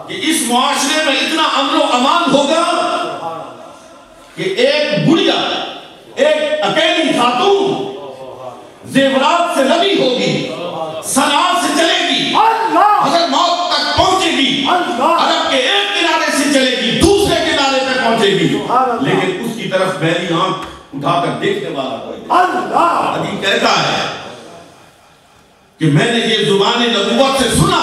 کہ اس معاشرے میں اتنا امن و امان ہوگا کہ ایک بڑھیا، ایک اکیلی خاتون زیورات سے لبی ہوگی، صنعاء سے چلے گی، اگر موت تک پہنچے گی، عرب کے ایک کنارے سے چلے گی دوسرے کنارے پہ پہنچے گی، لیکن اس کی طرف میری آنکھ اٹھا کر دیکھنے والا کوئی نہیں۔ علی کہتا ہے کہ میں نے یہ زبان نبوت سے سنا،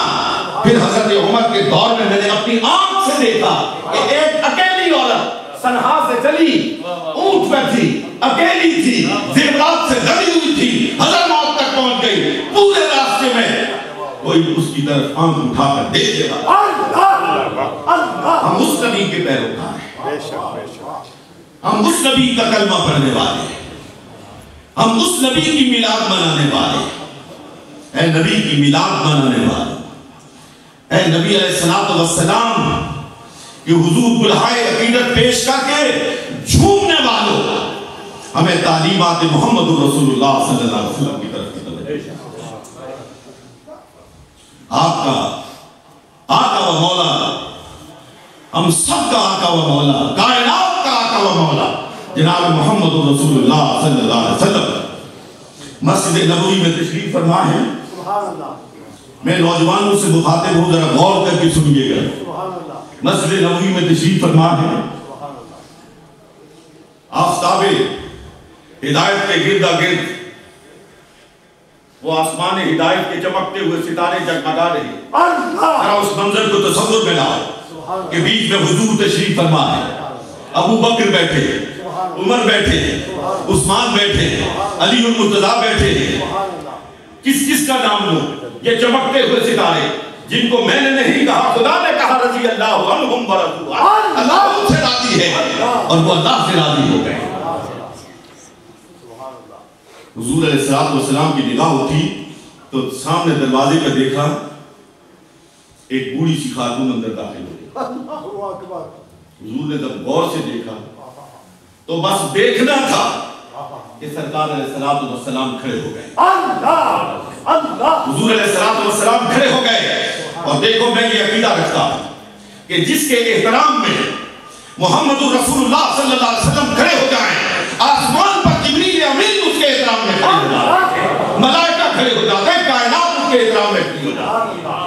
پھر حضرت عمر کے دور میں نے اپنی آنکھ سے دیکھا کہ ایک اکیلی عورت صنعاء سے چلی، اونٹ پر تھی، اکیلی تھی، زیورات سے لگی ہوئی تھی، حضرموت تک پہنچ گئی، پورے راستے میں کوئی اس کی طرف آنکھ اٹھا کر دیکھے گا۔ ہم اس نبی کے پیروکار ہیں، ہم اس نبی کا کلمہ پڑھنے والے ہیں، ہم اس نبی کی میلاد منانے والے ہیں۔ اے نبی کی میلاد منانے والے، اے نبی علیہ السلام کہ حضور بلہائے عقیدت پیش کر کے جھومنے والوں، ہمیں تعلیمات محمد رسول اللہ صلی اللہ علیہ وسلم کی طرف کی توجہ۔ آپ کا آقا و مولا، ہم سب کا آقا و مولا، کائنات کا آقا و مولا جناب محمد رسول اللہ صلی اللہ علیہ وسلم مسجد نبوی میں تشریف فرما ہے۔ میں نوجوانوں سے مخاطب ہوں، ذرا غور کر کے سنیے گا۔ مسجد نبوی میں تشریف فرما ہے، آفتاب ہدایت کے گردا گرد وہ آسمان ہدایت کے چمکتے ہوئے ستارے جگمگا رہے ہیں۔ ذرا اس منظر کو تصور میں لاؤ کہ بیچ میں حضور تشریف فرما ہے، ابو بکر بیٹھے ہیں، عمر بیٹھے ہیں، عثمان بیٹھے ہیں، علی المرتضیٰ بیٹھے ہیں۔ کس کس کا نام لوں؟ یہ چمکتے ہوئے ستارے جن کو میں نے نہیں کہا، خدا نے کہا رضی اللہ عنہم ورضوا عنہ، اللہ ان سے راضی ہے اور وہ اللہ سے راضی ہو گئے۔ حضور علیہ السلام کی نگاہ اٹھی تو سامنے دروازے پہ دیکھا ایک بوڑھی سی خاتون اندر داخل ہو گئی۔ حضور نے جب غور سے دیکھا تو بس دیکھنا تھا کہ سرکار علیہ السلام کھڑے ہو گئے۔ حضور علیہ السلام کھڑے ہو گئے، اور دیکھو میں یہ عقیدہ رکھتا ہوں کہ جس کے احترام میں محمد رسول اللہ صلی اللہ علیہ وسلم کھڑے ہو جائیں، آسمان پر جبریل امین اس کے احترام میں کھڑے ہو جاتے ہیں، ملائکہ کھڑے ہو جاتے ہیں، کائنات اس کے احترام میں کھڑے ہو جاتے ہیں۔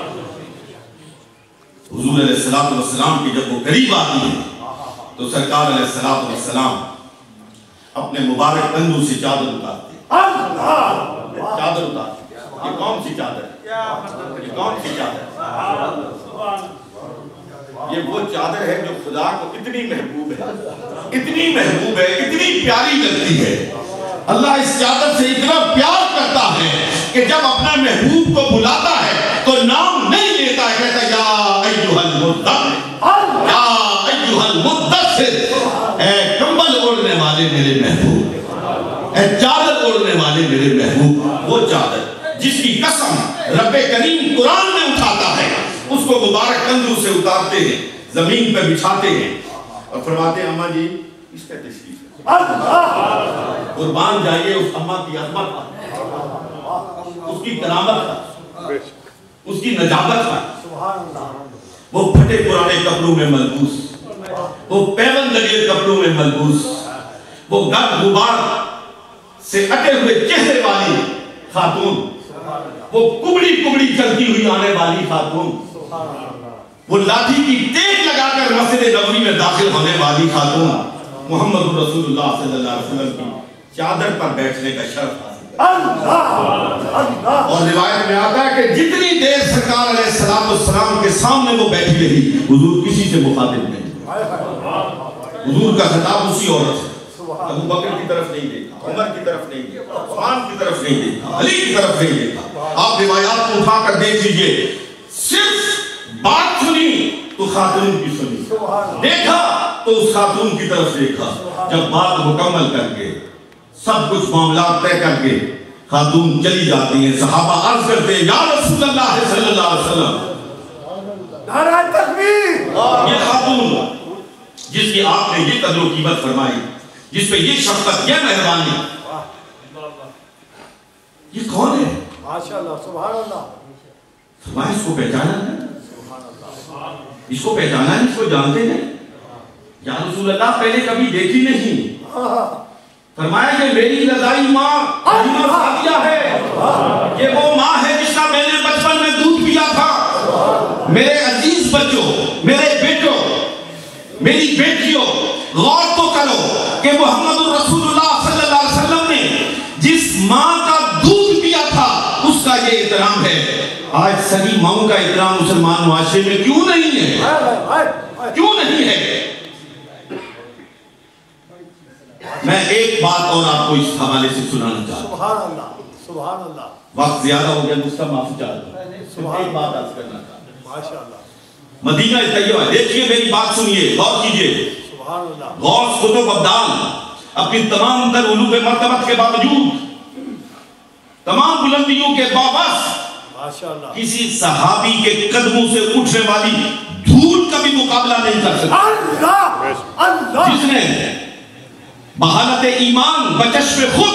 حضور علیہ السلام کی جب وہ قریب آتی ہے تو سرکار علیہ السلام اپنے مبارک کندھوں سے چادر اتارتے ہیں، چادر اتارتے ہیں۔ یہ کون سی چادر ہے؟ یہ کون سی چادر ہے؟ یہ وہ چادر ہے جو خدا کو اتنی محبوب ہے، اتنی محبوب ہے، اتنی پیاری لگتی ہے۔ اللہ اس چادر سے اتنا پیار کرتا ہے کہ جب اپنا محبوب کو بلاتا ہے تو نام نہیں لیتا ہے، کہتا ہے یا ایھا المدثر، یا ایھا المدثر، اے کمبل اوڑھنے والے میرے محبوب، اے چادر اوڑھنے والے میرے محبوب۔ وہ چادر جس کی قسم رب کریم قرآن میں اٹھاتا ہے، اس کو مبارک کندھوں سے اتارتے ہیں، زمین پہ بچھاتے ہیں اور فرماتے ہیں اماں جی اس کا تشریف ہے، قربان جائیے اس اماں کی عظمت پر، اس کی کرامت پر، اس کی نجابت پر۔ وہ پھٹے پرانے کپڑوں میں ملبوس، وہ پیون لگے کپڑوں میں ملبوس، وہ گرد غبار سے اٹے ہوئے چہرے والی خاتون، وہ کبڑی کبڑی چلتی ہوئی آنے والی خاتون، وہ لاٹھی کی ٹیک لگا کر مسجد نبوی میں داخل ہونے والی خاتون، محمد رسول اللہ صلی اللہ علیہ وسلم کی چادر پر بیٹھنے کا شرف حاصل۔ اور روایت میں آتا ہے کہ جتنی دیر سرکار علیہ السلام کے سامنے وہ بیٹھی رہی، حضور کسی سے مخاطب نہیں، حضور کا خطاب اسی عورت سے، ابو بکر کی طرف نہیں دیکھا، عمر کی طرف نہیں دیکھا، عثمان کی طرف نہیں دیکھا، علی کی طرف نہیں دیکھا۔ آپ روایات کو اٹھا کر دیکھ لیجئے، صرف بات سنی تو خاتون کی سنی، دیکھا تو اس خاتون کی طرف دیکھا۔ جب بات مکمل کر کے سب کچھ معاملات طے کر کے خاتون چلی جاتی ہیں، صحابہ عرض کرتے ہیں یا رسول اللہ صلی اللہ علیہ وسلم، نعرہ تکبیر، یہ خاتون جس کی آپ نے یہ قدر و قیمت فرمائی، جس پہ یہ شفقت، یہ مہربانی، یہ کون ہے؟ ماشاءاللہ، سبحان اللہ، فرمایا اس کو پہچانا ہے، اس کو پہچانا ہے، اس کو جانتے ہیں؟ یا رسول اللہ پہلے کبھی دیکھی نہیں۔ فرمایا کہ میری رضائی ماں حلیمہ سعدیہ ہے، یہ وہ ماں ہے جس کا میں نے بچپن میں دودھ پیا تھا۔ میرے عزیز بچوں، میرے بیٹوں، میری بیٹیوں، غور تو کرو کہ محمد رسول اللہ صلی اللہ علیہ وسلم نے جس ماں کا دودھ پیا تھا اس کا یہ احترام ہے۔ آج سبھی ماؤں کا احترام مسلمان معاشرے میں کیوں نہیں ہے؟ کیوں نہیں ہے؟ میں ایک بات اور آپ کو اس حوالے سے سنانا چاہتا ہوں۔ سبحان اللہ، سبحان اللہ، وقت زیادہ ہو گیا، مجھ سے معافی چاہتا ہوں، ایک بات عرض کرنا چاہتا ہوں۔ ماشاءاللہ، مدینہ طیبہ، دیکھیے میری بات سنیے، غور کیجئے۔ سبحان اللہ، غوث قطب ابدال اپنی تمام تر علوم مرتبت کے باوجود، تمام بلندیوں کے باوجود، ماشاءاللہ، کسی صحابی کے قدموں سے اٹھنے والی دھول کا بھی مقابلہ نہیں کر سکتا۔ اللہ، اللہ، جس نے بحالت ایمان بچشم خود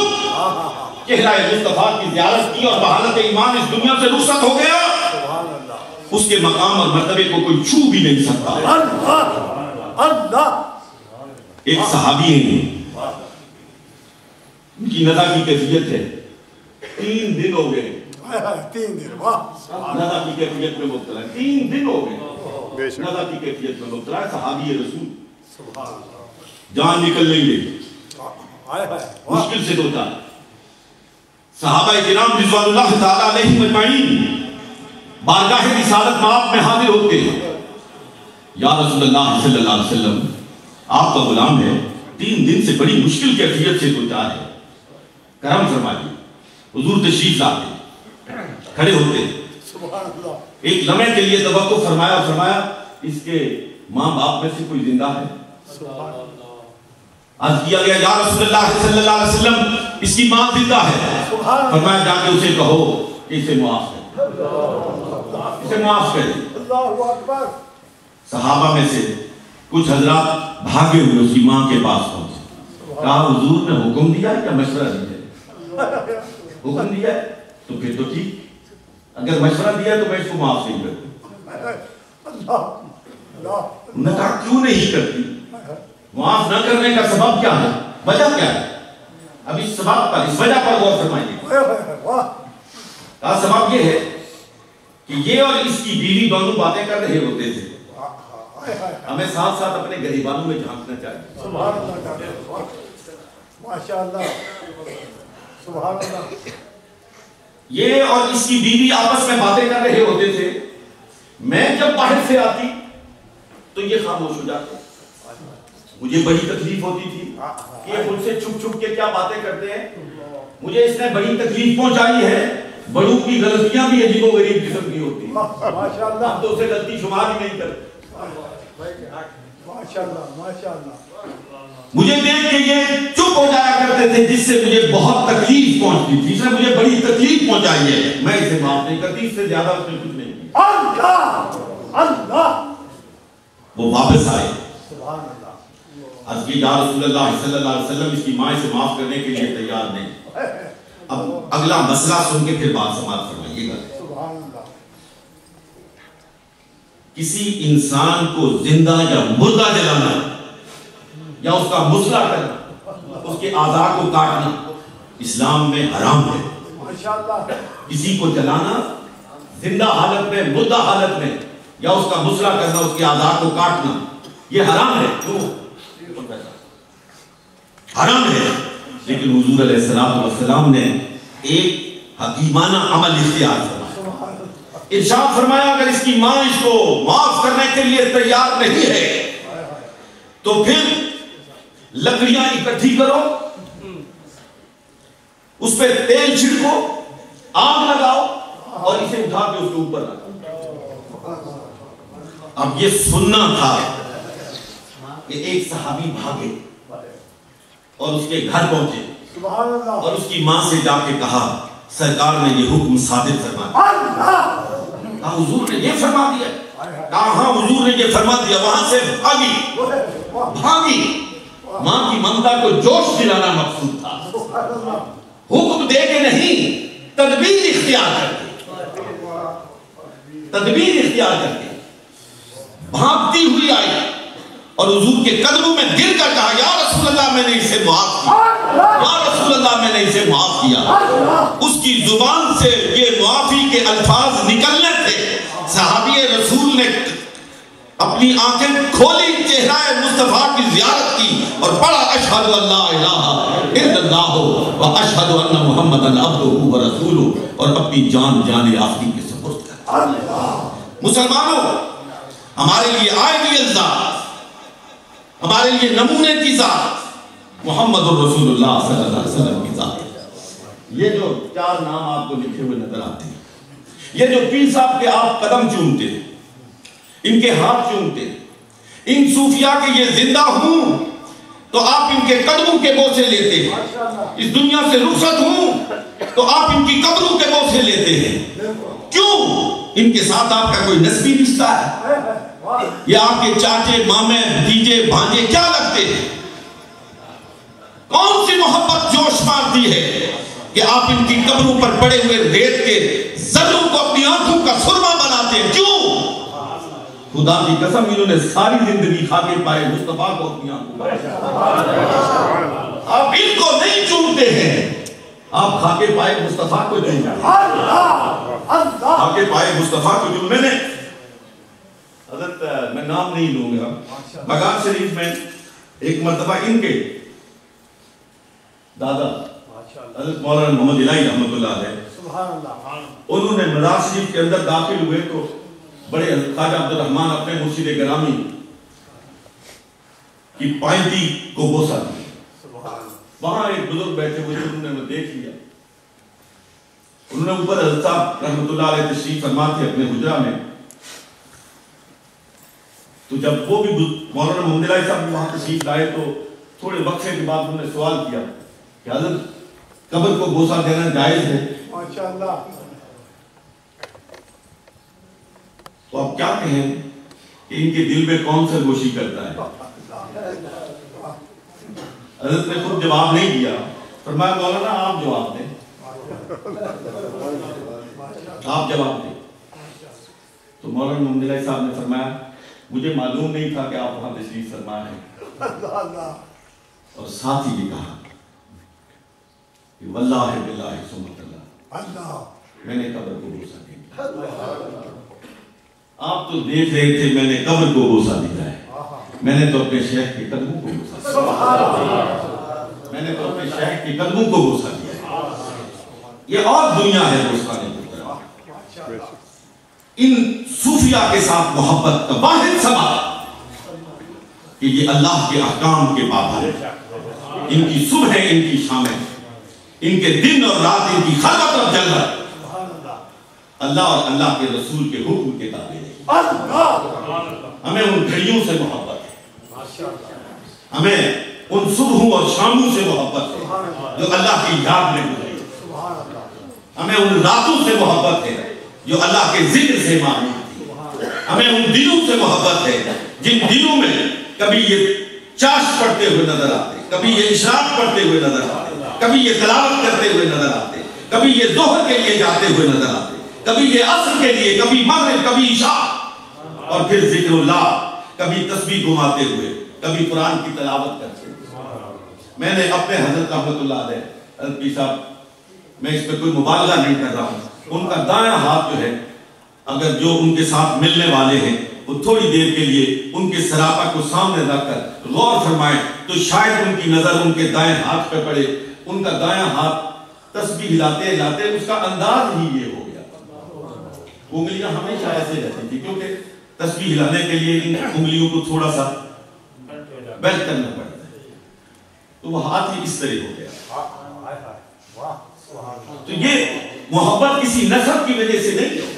چہرہ مصطفیٰ کی زیارت کی اور بحالت ایمان اس دنیا سے رخصت ہو گیا، سبحان اللہ، اس کے مقام اور مرتبے کو کوئی چھو بھی نہیں سکتا۔ اللہ، اللہ، ایک صحابی ہیں، ان کی نزا کی کیفیت ہے، 3 دن ہو گئے 3 دن، واہ، نزا کی کیفیت میں مبتلا ہے، 3 دن ہو گئے نزا کی کیفیت میں مبتلا ہے۔ صحابی رسول، سبحان اللہ، جان نکل نہیں گئی، آئے آئے، واہ، مشکل سے دوتا ہے۔ صحابہ کرام رضوان اللہ تعالیٰ علیہ مجمعین بارگاہ رسالت مآب میں حاضر ہوتے ہیں۔ یا رسول اللہ صلی اللہ علیہ وسلم، آپ کا غلام ہے، 3 دن سے بڑی مشکل کیفیت سے دوچار ہے، کرم فرمائیے۔ حضور تشریف لاتے، کھڑے ہوتے، سبحان اللہ، ایک لمحے کے لیے توقف فرمایا اس کے ماں باپ میں سے کوئی زندہ ہے؟ سبحان اللہ، عرض کیا گیا یا رسول اللہ صلی اللہ علیہ وسلم اس کی ماں زندہ ہے۔ فرمایا جا کے اسے کہو کہ اسے معاف کر، اسے معاف کر۔ اللہ اکبر، صحابہ میں سے کچھ حضرات بھاگے ہوئے اس کی ماں کے پاس پہنچے، کہا حضور نے حکم دیا یا مشورہ دیا؟ حکم دیا ہے تو پھر تو ٹھیک، اگر مشورہ دیا تو میں اس کو معاف نہیں کرتا۔ اللہ، انہوں نے کہا کیوں نہیں کرتی؟ معاف نہ کرنے کا سبب کیا ہے، وجہ کیا ہے؟ اب اس سبب پر، اس وجہ پر غور فرمائیے۔ واہ، کہا سبب یہ ہے کہ یہ اور اس کی بیوی دونوں باتیں کر رہے ہوتے تھے، ہمیں ساتھ ساتھ اپنے غریبانوں میں جھانکنا چاہیے۔ سبحان اللہ، ماشاءاللہ، سبحان اللہ، یہ اور اس کی بیوی آپس میں باتیں کر رہے ہوتے تھے، میں جب باہر سے آتی تو یہ خاموش ہو جاتے، مجھے بڑی تکلیف ہوتی تھی کہ یہ مجھ سے چھپ چھپ کے کیا باتیں کرتے ہیں، مجھے اس نے بڑی تکلیف پہنچائی ہے۔ بڑوں کی غلطیاں بھی عجیب و غریب قسم کی ہوتی ہیں، ماشاءاللہ، ہم تو اسے غلطی شمار ہی نہیں کرتے۔ ماشاءاللہ، ماشاءاللہ، مجھے دیکھ کے یہ چپ ہو جایا کرتے تھے، جس سے مجھے بہت تکلیف پہنچتی تھی، اس نے مجھے بڑی تکلیف پہنچائی ہے، میں اسے معاف نہیں کرتی، اس سے زیادہ اس نے کچھ نہیں کیا۔ اللہ، اللہ وہ واپس آئے. سبحان اللہ عرض کی یا رسول اللہ صلی اللہ علیہ وسلم اس کی ماں سے معاف کرنے کے لیے تیار نہیں. اب اگلا مسئلہ سن کے پھر بات سماعت فرمائیے گا. سبحان اللہ کسی انسان کو زندہ یا مردہ جلانا یا اس کا مسئلہ کرنا, اس کے اعضاء کو کاٹنا اسلام میں حرام ہے. ماشاءاللہ کسی کو جلانا زندہ حالت میں, مردہ حالت میں, یا اس کا مسئلہ کرنا, اس کے اعضاء کو کاٹنا, یہ حرام ہے. کیوں حرام ہے؟ لیکن حضور علیہ السلام نے ایک حکیمانہ عمل اختیار فرمایا. ارشاد فرمایا اگر اس کی ماں اس کو معاف کرنے کے لیے تیار نہیں ہے تو پھر لکڑیاں اکٹھی کرو, اس پہ تیل چھڑکو, آگ لگاؤ اور اسے اٹھا کے اس کے اوپر رکھو. اب یہ سننا تھا کہ ایک صحابی بھاگے اور اس کے گھر پہنچے سبحان اللہ اور اس کی ماں سے جا کے کہا سرکار نے یہ حکم صادر فرما دیا. کہا حضور نے یہ فرما دیا؟ کہا ہاں حضور نے یہ فرما دیا. وہاں سے بھاگی. ماں کی ممتا کو جوش دلانا مقصود تھا, حکم دے کے نہیں, تدبیر اختیار کر کے, تدبیر اختیار کر کے بھاگتی ہوئی آئی اور حضور کے قدموں میں گر کر کہا یا رسول اللہ میں نے اسے معاف کیا, یا رسول اللہ میں نے اسے معاف کیا. اس کی زبان سے یہ معافی کے الفاظ نکلنے تھے, صحابی رسول نے اپنی آنکھیں کھولی, چہرہ مصطفیٰ کی زیارت کی اور پڑھا اشہد ان لا الہ الا اللہ و اشہد ان محمدًا عبدہ و رسولہ, اور اپنی جان آخری کے سپرد کر. مسلمانوں, ہمارے لیے آئیڈیل ذات, ہمارے لیے نمونے کی ذات محمد الرسول اللہ صلی اللہ علیہ وسلم کی ذات ہے. یہ جو چار نام آپ کو لکھے ہوئے نظر آتے ہیں, یہ جو پیر صاحب کے آپ قدم چومتے ہیں, ان کے ہاتھ چومتے ہیں, ان صوفیاء کے یہ زندہ ہوں تو آپ ان کے قدموں کے بوسے لیتے ہیں, اس دنیا سے رخصت ہوں تو آپ ان کی قبروں کے بوسے لیتے ہیں. کیوں؟ ان کے ساتھ آپ کا کوئی نسبی رشتہ ہے, یہ آپ کے چاچے, مامے, بھتیجے, بھانجے کیا لگتے ہیں؟ کون سی محبت جوش مارتی ہے کہ آپ ان کی قبروں پر پڑے ہوئے ریت کے ذروں کو اپنی آنکھوں کا سرما بناتے ہیں؟ کیوں؟ خدا کی قسم انہوں نے ساری زندگی کھا کے پائے مصطفیٰ کو اپنی آنکھوں پر. آپ ان کو نہیں چومتے ہیں, آپ کھا کے پائے مصطفیٰ کو چومتے ہیں. کھا کے پائے مصطفیٰ کو چومتے ہیں. میں نے حضرت, میں نام نہیں لوں گا, بغداد شریف میں ایک مرتبہ ان کے دادا حضرت مولانا محمد الہی رحمۃ اللہ علیہ, انہوں نے مزار شریف کے اندر داخل ہوئے تو بڑے خواجہ عبد الرحمن اپنے مرشد گرامی کی پائنتی کو بوسا دیا. وہاں ایک بزرگ بیٹھے ہوئے, انہوں نے دیکھ لیا, انہوں نے اوپر حضرت صاحب رحمۃ اللہ علیہ تشریف فرما تھے اپنے حجرہ میں, تو جب وہ بھی مولانا محمد الہی صاحب وہاں تشریف لائے تو تھوڑے وقفے کے بعد انہوں نے سوال کیا کہ حضرت قبر کو بوسا دینا جائز ہے؟ ماشاءاللہ. تو آپ کیا کہیں کہ ان کے دل میں کون سا گوشی کرتا ہے؟ حضرت نے خود جواب نہیں دیا, فرمایا مولانا آپ جواب دیں, آپ جواب دیں. تو مولانا محمد الہی صاحب نے فرمایا مجھے معلوم نہیں تھا کہ آپ وہاں تشریف فرما ہیں, اور ساتھ ہی یہ کہا کہ واللہ باللہ ثم اللہ, میں نے قبر کو بوسا دیا. آپ تو دیکھ رہے تھے میں نے قبر کو بوسا دیا ہے, میں نے تو اپنے شیخ کے قدموں کو بوسا دیا, میں نے تو اپنے شیخ کے قدموں کو بوسا دیا. یہ اور دنیا ہے دوستانے کی. ان صوفیاء کے ساتھ محبت کا واحد سبب کہ یہ اللہ کے احکام کے پابند, ان کی صبح ان کی شامیں, ان کے دن اور رات ان کی خلوت اور جلوت اللہ اور اللہ کے رسول کے حکم کے تابع ہے. ہمیں ان گھڑیوں سے محبت ہے, ہمیں ان صبحوں اور شاموں سے محبت ہے جو اللہ کی یاد میں گزری, ہمیں ان راتوں سے محبت ہے جو اللہ کے ذکر سے معلوم تھی, ہمیں ان دلوں سے محبت ہے جن دلوں میں کبھی یہ چاش پڑھتے ہوئے نظر آتے، کبھی یہ اشراق پڑھتے ہوئے نظر آتے، کبھی یہ تلاوت کرتے ہوئے نظر آتے، کبھی یہ ظہر کے لیے جاتے ہوئے نظر آتے، کبھی یہ عصر کے لیے، کبھی مغرب، کبھی عشاء، اور پھر ذکر اللہ، کبھی تسبیح گھماتے ہوئے، کبھی قرآن کی تلاوت کرتے ہوئے۔ میں نے اپنے حضرت رحمت اللہ علیہ حضرت پیر صاحب، میں اس پہ کوئی مبالغہ نہیں کر رہا ہوں، ان کا دائیں ہاتھ جو ہے، اگر جو ان کے ساتھ ملنے والے ہیں وہ تھوڑی دیر کے لیے ان کے سراپا کو سامنے رکھ کر غور فرمائیں تو شاید ان کی نظر ان کے دائیں ہاتھ پہ پڑے۔ ان کا دائیں ہاتھ تسبیح ہلاتے ہلاتے اس کا انداز ہی یہ ہو گیا، انگلیاں ہمیشہ ایسے رہتی تھی کیونکہ تسبیح ہلانے کے لیے ان انگلیوں کو تھوڑا سا بیل کرنا پڑتا ہے، تو وہ ہاتھ ہی اس طرح ہو گیا۔ تو یہ محبت کسی نسب کی وجہ سے نہیں ہے،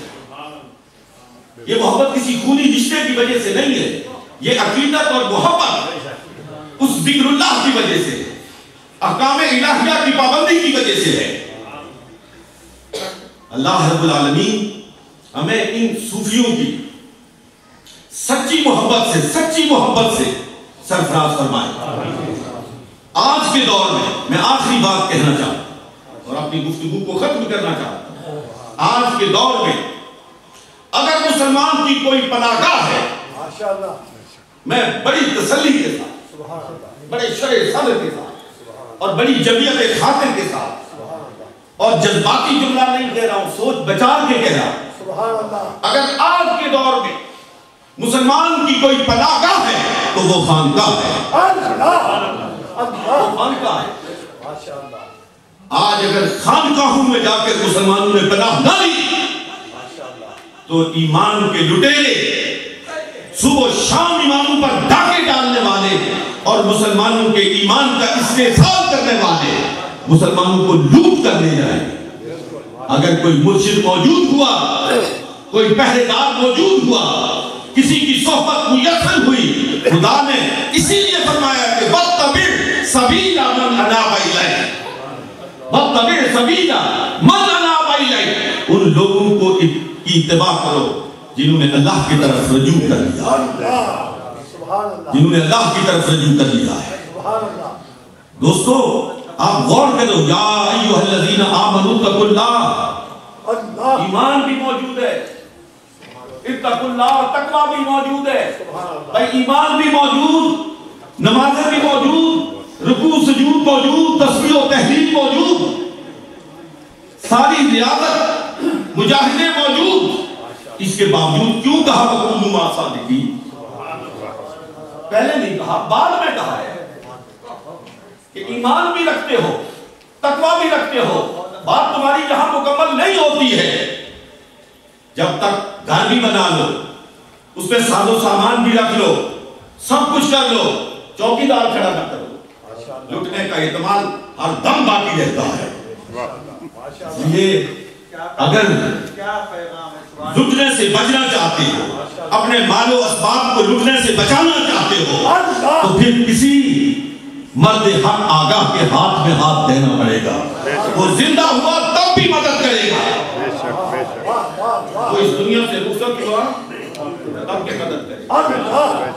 یہ محبت کسی خونی رشتے کی وجہ سے نہیں ہے، یہ عقیدت اور محبت اس ذکر اللہ کی وجہ سے، احکام الہیہ کی پابندی کی وجہ سے ہے۔ اللہ رب العالمین ہمیں ان صوفیوں کی سچی محبت سے سرفراز فرمائے۔ آج کے دور میں آخری بات کہنا چاہتا ہوں اور اپنی گفتگو کو ختم کرنا چاہتا ہوں۔ آج کے دور میں اگر مسلمان کی کوئی پناہ گاہ ہے، میں بڑی تسلی کے ساتھ، بڑے شرح صدر کے ساتھ اور بڑی جمعیت خاطر کے ساتھ اور جذباتی جملہ نہیں کہہ رہا ہوں، سوچ بچار کے کہہ رہا ہوں، اگر آج کے دور میں مسلمان کی کوئی پناہ گاہ ہے تو وہ خانقاہ ہے، وہ خانقاہ ہے۔ آج اگر خانقاہوں میں جا کر مسلمانوں نے پناہ نہ لی تو ایمان کے لٹیرے صبح و شام ایمانوں پر ڈاکے ڈالنے والے اور مسلمانوں کے ایمان کا استحصال کرنے والے مسلمانوں کو لوٹ کر لے جائیں۔ اگر کوئی مرشد موجود ہوا، کوئی پہرے دار موجود ہوا، کسی کی صحبت میسر ہوئی، خدا نے اسی لیے فرمایا کہ وَاتَّبِعْ سَبِيلَ مَنْ أَنَابَ إِلَيْهِ، وَاتَّبِعْ سَبِيلَ مَنْ أَنَابَ إِلَيْهِ، ان لوگوں کو کی اتباع کرو جنہوں نے اللہ کی طرف رجوع کر لیا، جنہوں نے اللہ کی طرف رجوع کر لیا ہے۔ دوستو آپ غور کرو، یا ایھا الذین آمنوا اتقوا اللہ، ایمان بھی موجود ہے، اتقوا اللہ، تقوی بھی موجود ہے، بھائی ایمان بھی موجود، نمازیں بھی موجود، رکوع سجود موجود، تسبیح و تحلیل موجود، ساری ریاضت مجاہدے موجود، اس کے باوجود کیوں کہا وَكُونُوا مَعَ الصَّادِقِينَ؟ پہلے نہیں کہا، بعد میں کہا ہے کہ ایمان بھی رکھتے ہو، تقوی بھی رکھتے ہو، بات تمہاری یہاں مکمل نہیں ہوتی ہے جب تک گھر بھی بنا لو، اس پہ ساز و سامان بھی رکھ لو، سب کچھ کر لو، چوکیدار کھڑا نہ کرو، لٹنے کا احتمال ہر دم باقی رہتا ہے۔ یہ اگر لٹنے سے بچنا چاہتے ہو، اپنے مال و اسباب کو لٹنے سے بچانا چاہتے ہو، تو پھر کسی مرد حق آگاہ کے ہاتھ میں ہاتھ دینا پڑے گا، وہ زندہ ہوا تب بھی مدد کرے گا، وہ اس دنیا سے رخصت ہوا تب بھی مدد کرے گا،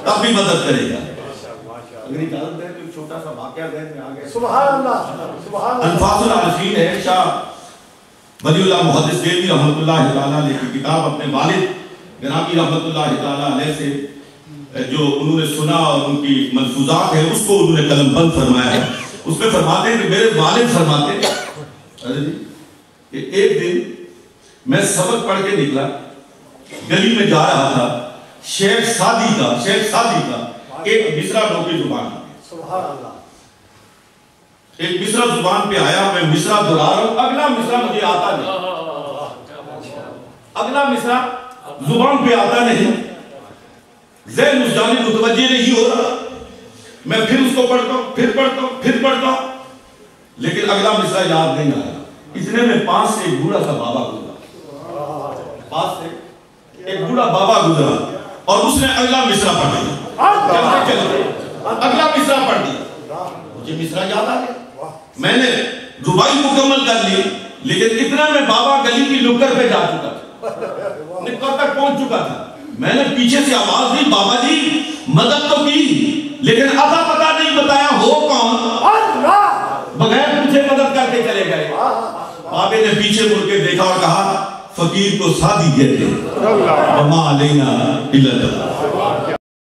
تب بھی مدد کرے گا۔ اگر اجازت ہے تو چھوٹا سا واقعہ ذہن میں آ گیا، سبحان اللہ، سبحان اللہ، انفاس العظیم ہے، شاہ ولی اللہ محدث دہلوی رحمت اللہ تعالیٰ علیہ کی کتاب اپنے والد گرامی رحمت اللہ تعالیٰ علیہ سے جو انہوں نے سنا اور ان کی ملفوظات ہیں اس کو انہوں نے قلم بند فرمایا ہے۔ اس میں فرماتے ہیں کہ میرے والد فرماتے ہیں کہ ایک دن میں سبق پڑھ کے نکلا، گلی میں جا رہا تھا، شیخ سعدی کا ایک مصرع نوکی زبان، سبحان اللہ، ایک مصرع زبان پہ آیا، میں مصرع دہرا رہا ہوں، اگلا مصرع مجھے آتا نہیں، اگلا مصرع زبان پہ آتا نہیں، ذہن اس جانب متوجہ نہیں ہو رہا، میں پھر اس کو پڑھتا ہوں، پھر پڑھتا ہوں، لیکن اگلا مصرع یاد نہیں آیا۔ اتنے میں پاس سے ایک بوڑھا سا بابا گزرا، پاس سے ایک بوڑھا بابا گزرا اور اس نے اگلا مصرع پڑھ دیا، اگلا مصرع پڑھ دیا، مجھے مصرع یاد آ گیا، میں نے ربائی مکمل کر لی، لیکن اتنا میں بابا گلی کی نکر پہ جا چکا تھا، نکر تک پہنچ چکا تھا، میں نے پیچھے سے آواز دی بابا جی مدد تو کی لیکن اتا پتا نہیں بتایا ہو کون، بغیر پوچھے مدد کر کے چلے گئے۔ بابے نے پیچھے مڑ کے دیکھا اور کہا فقیر کو سادی کہتے ہیں وما علینا الا البلاغ۔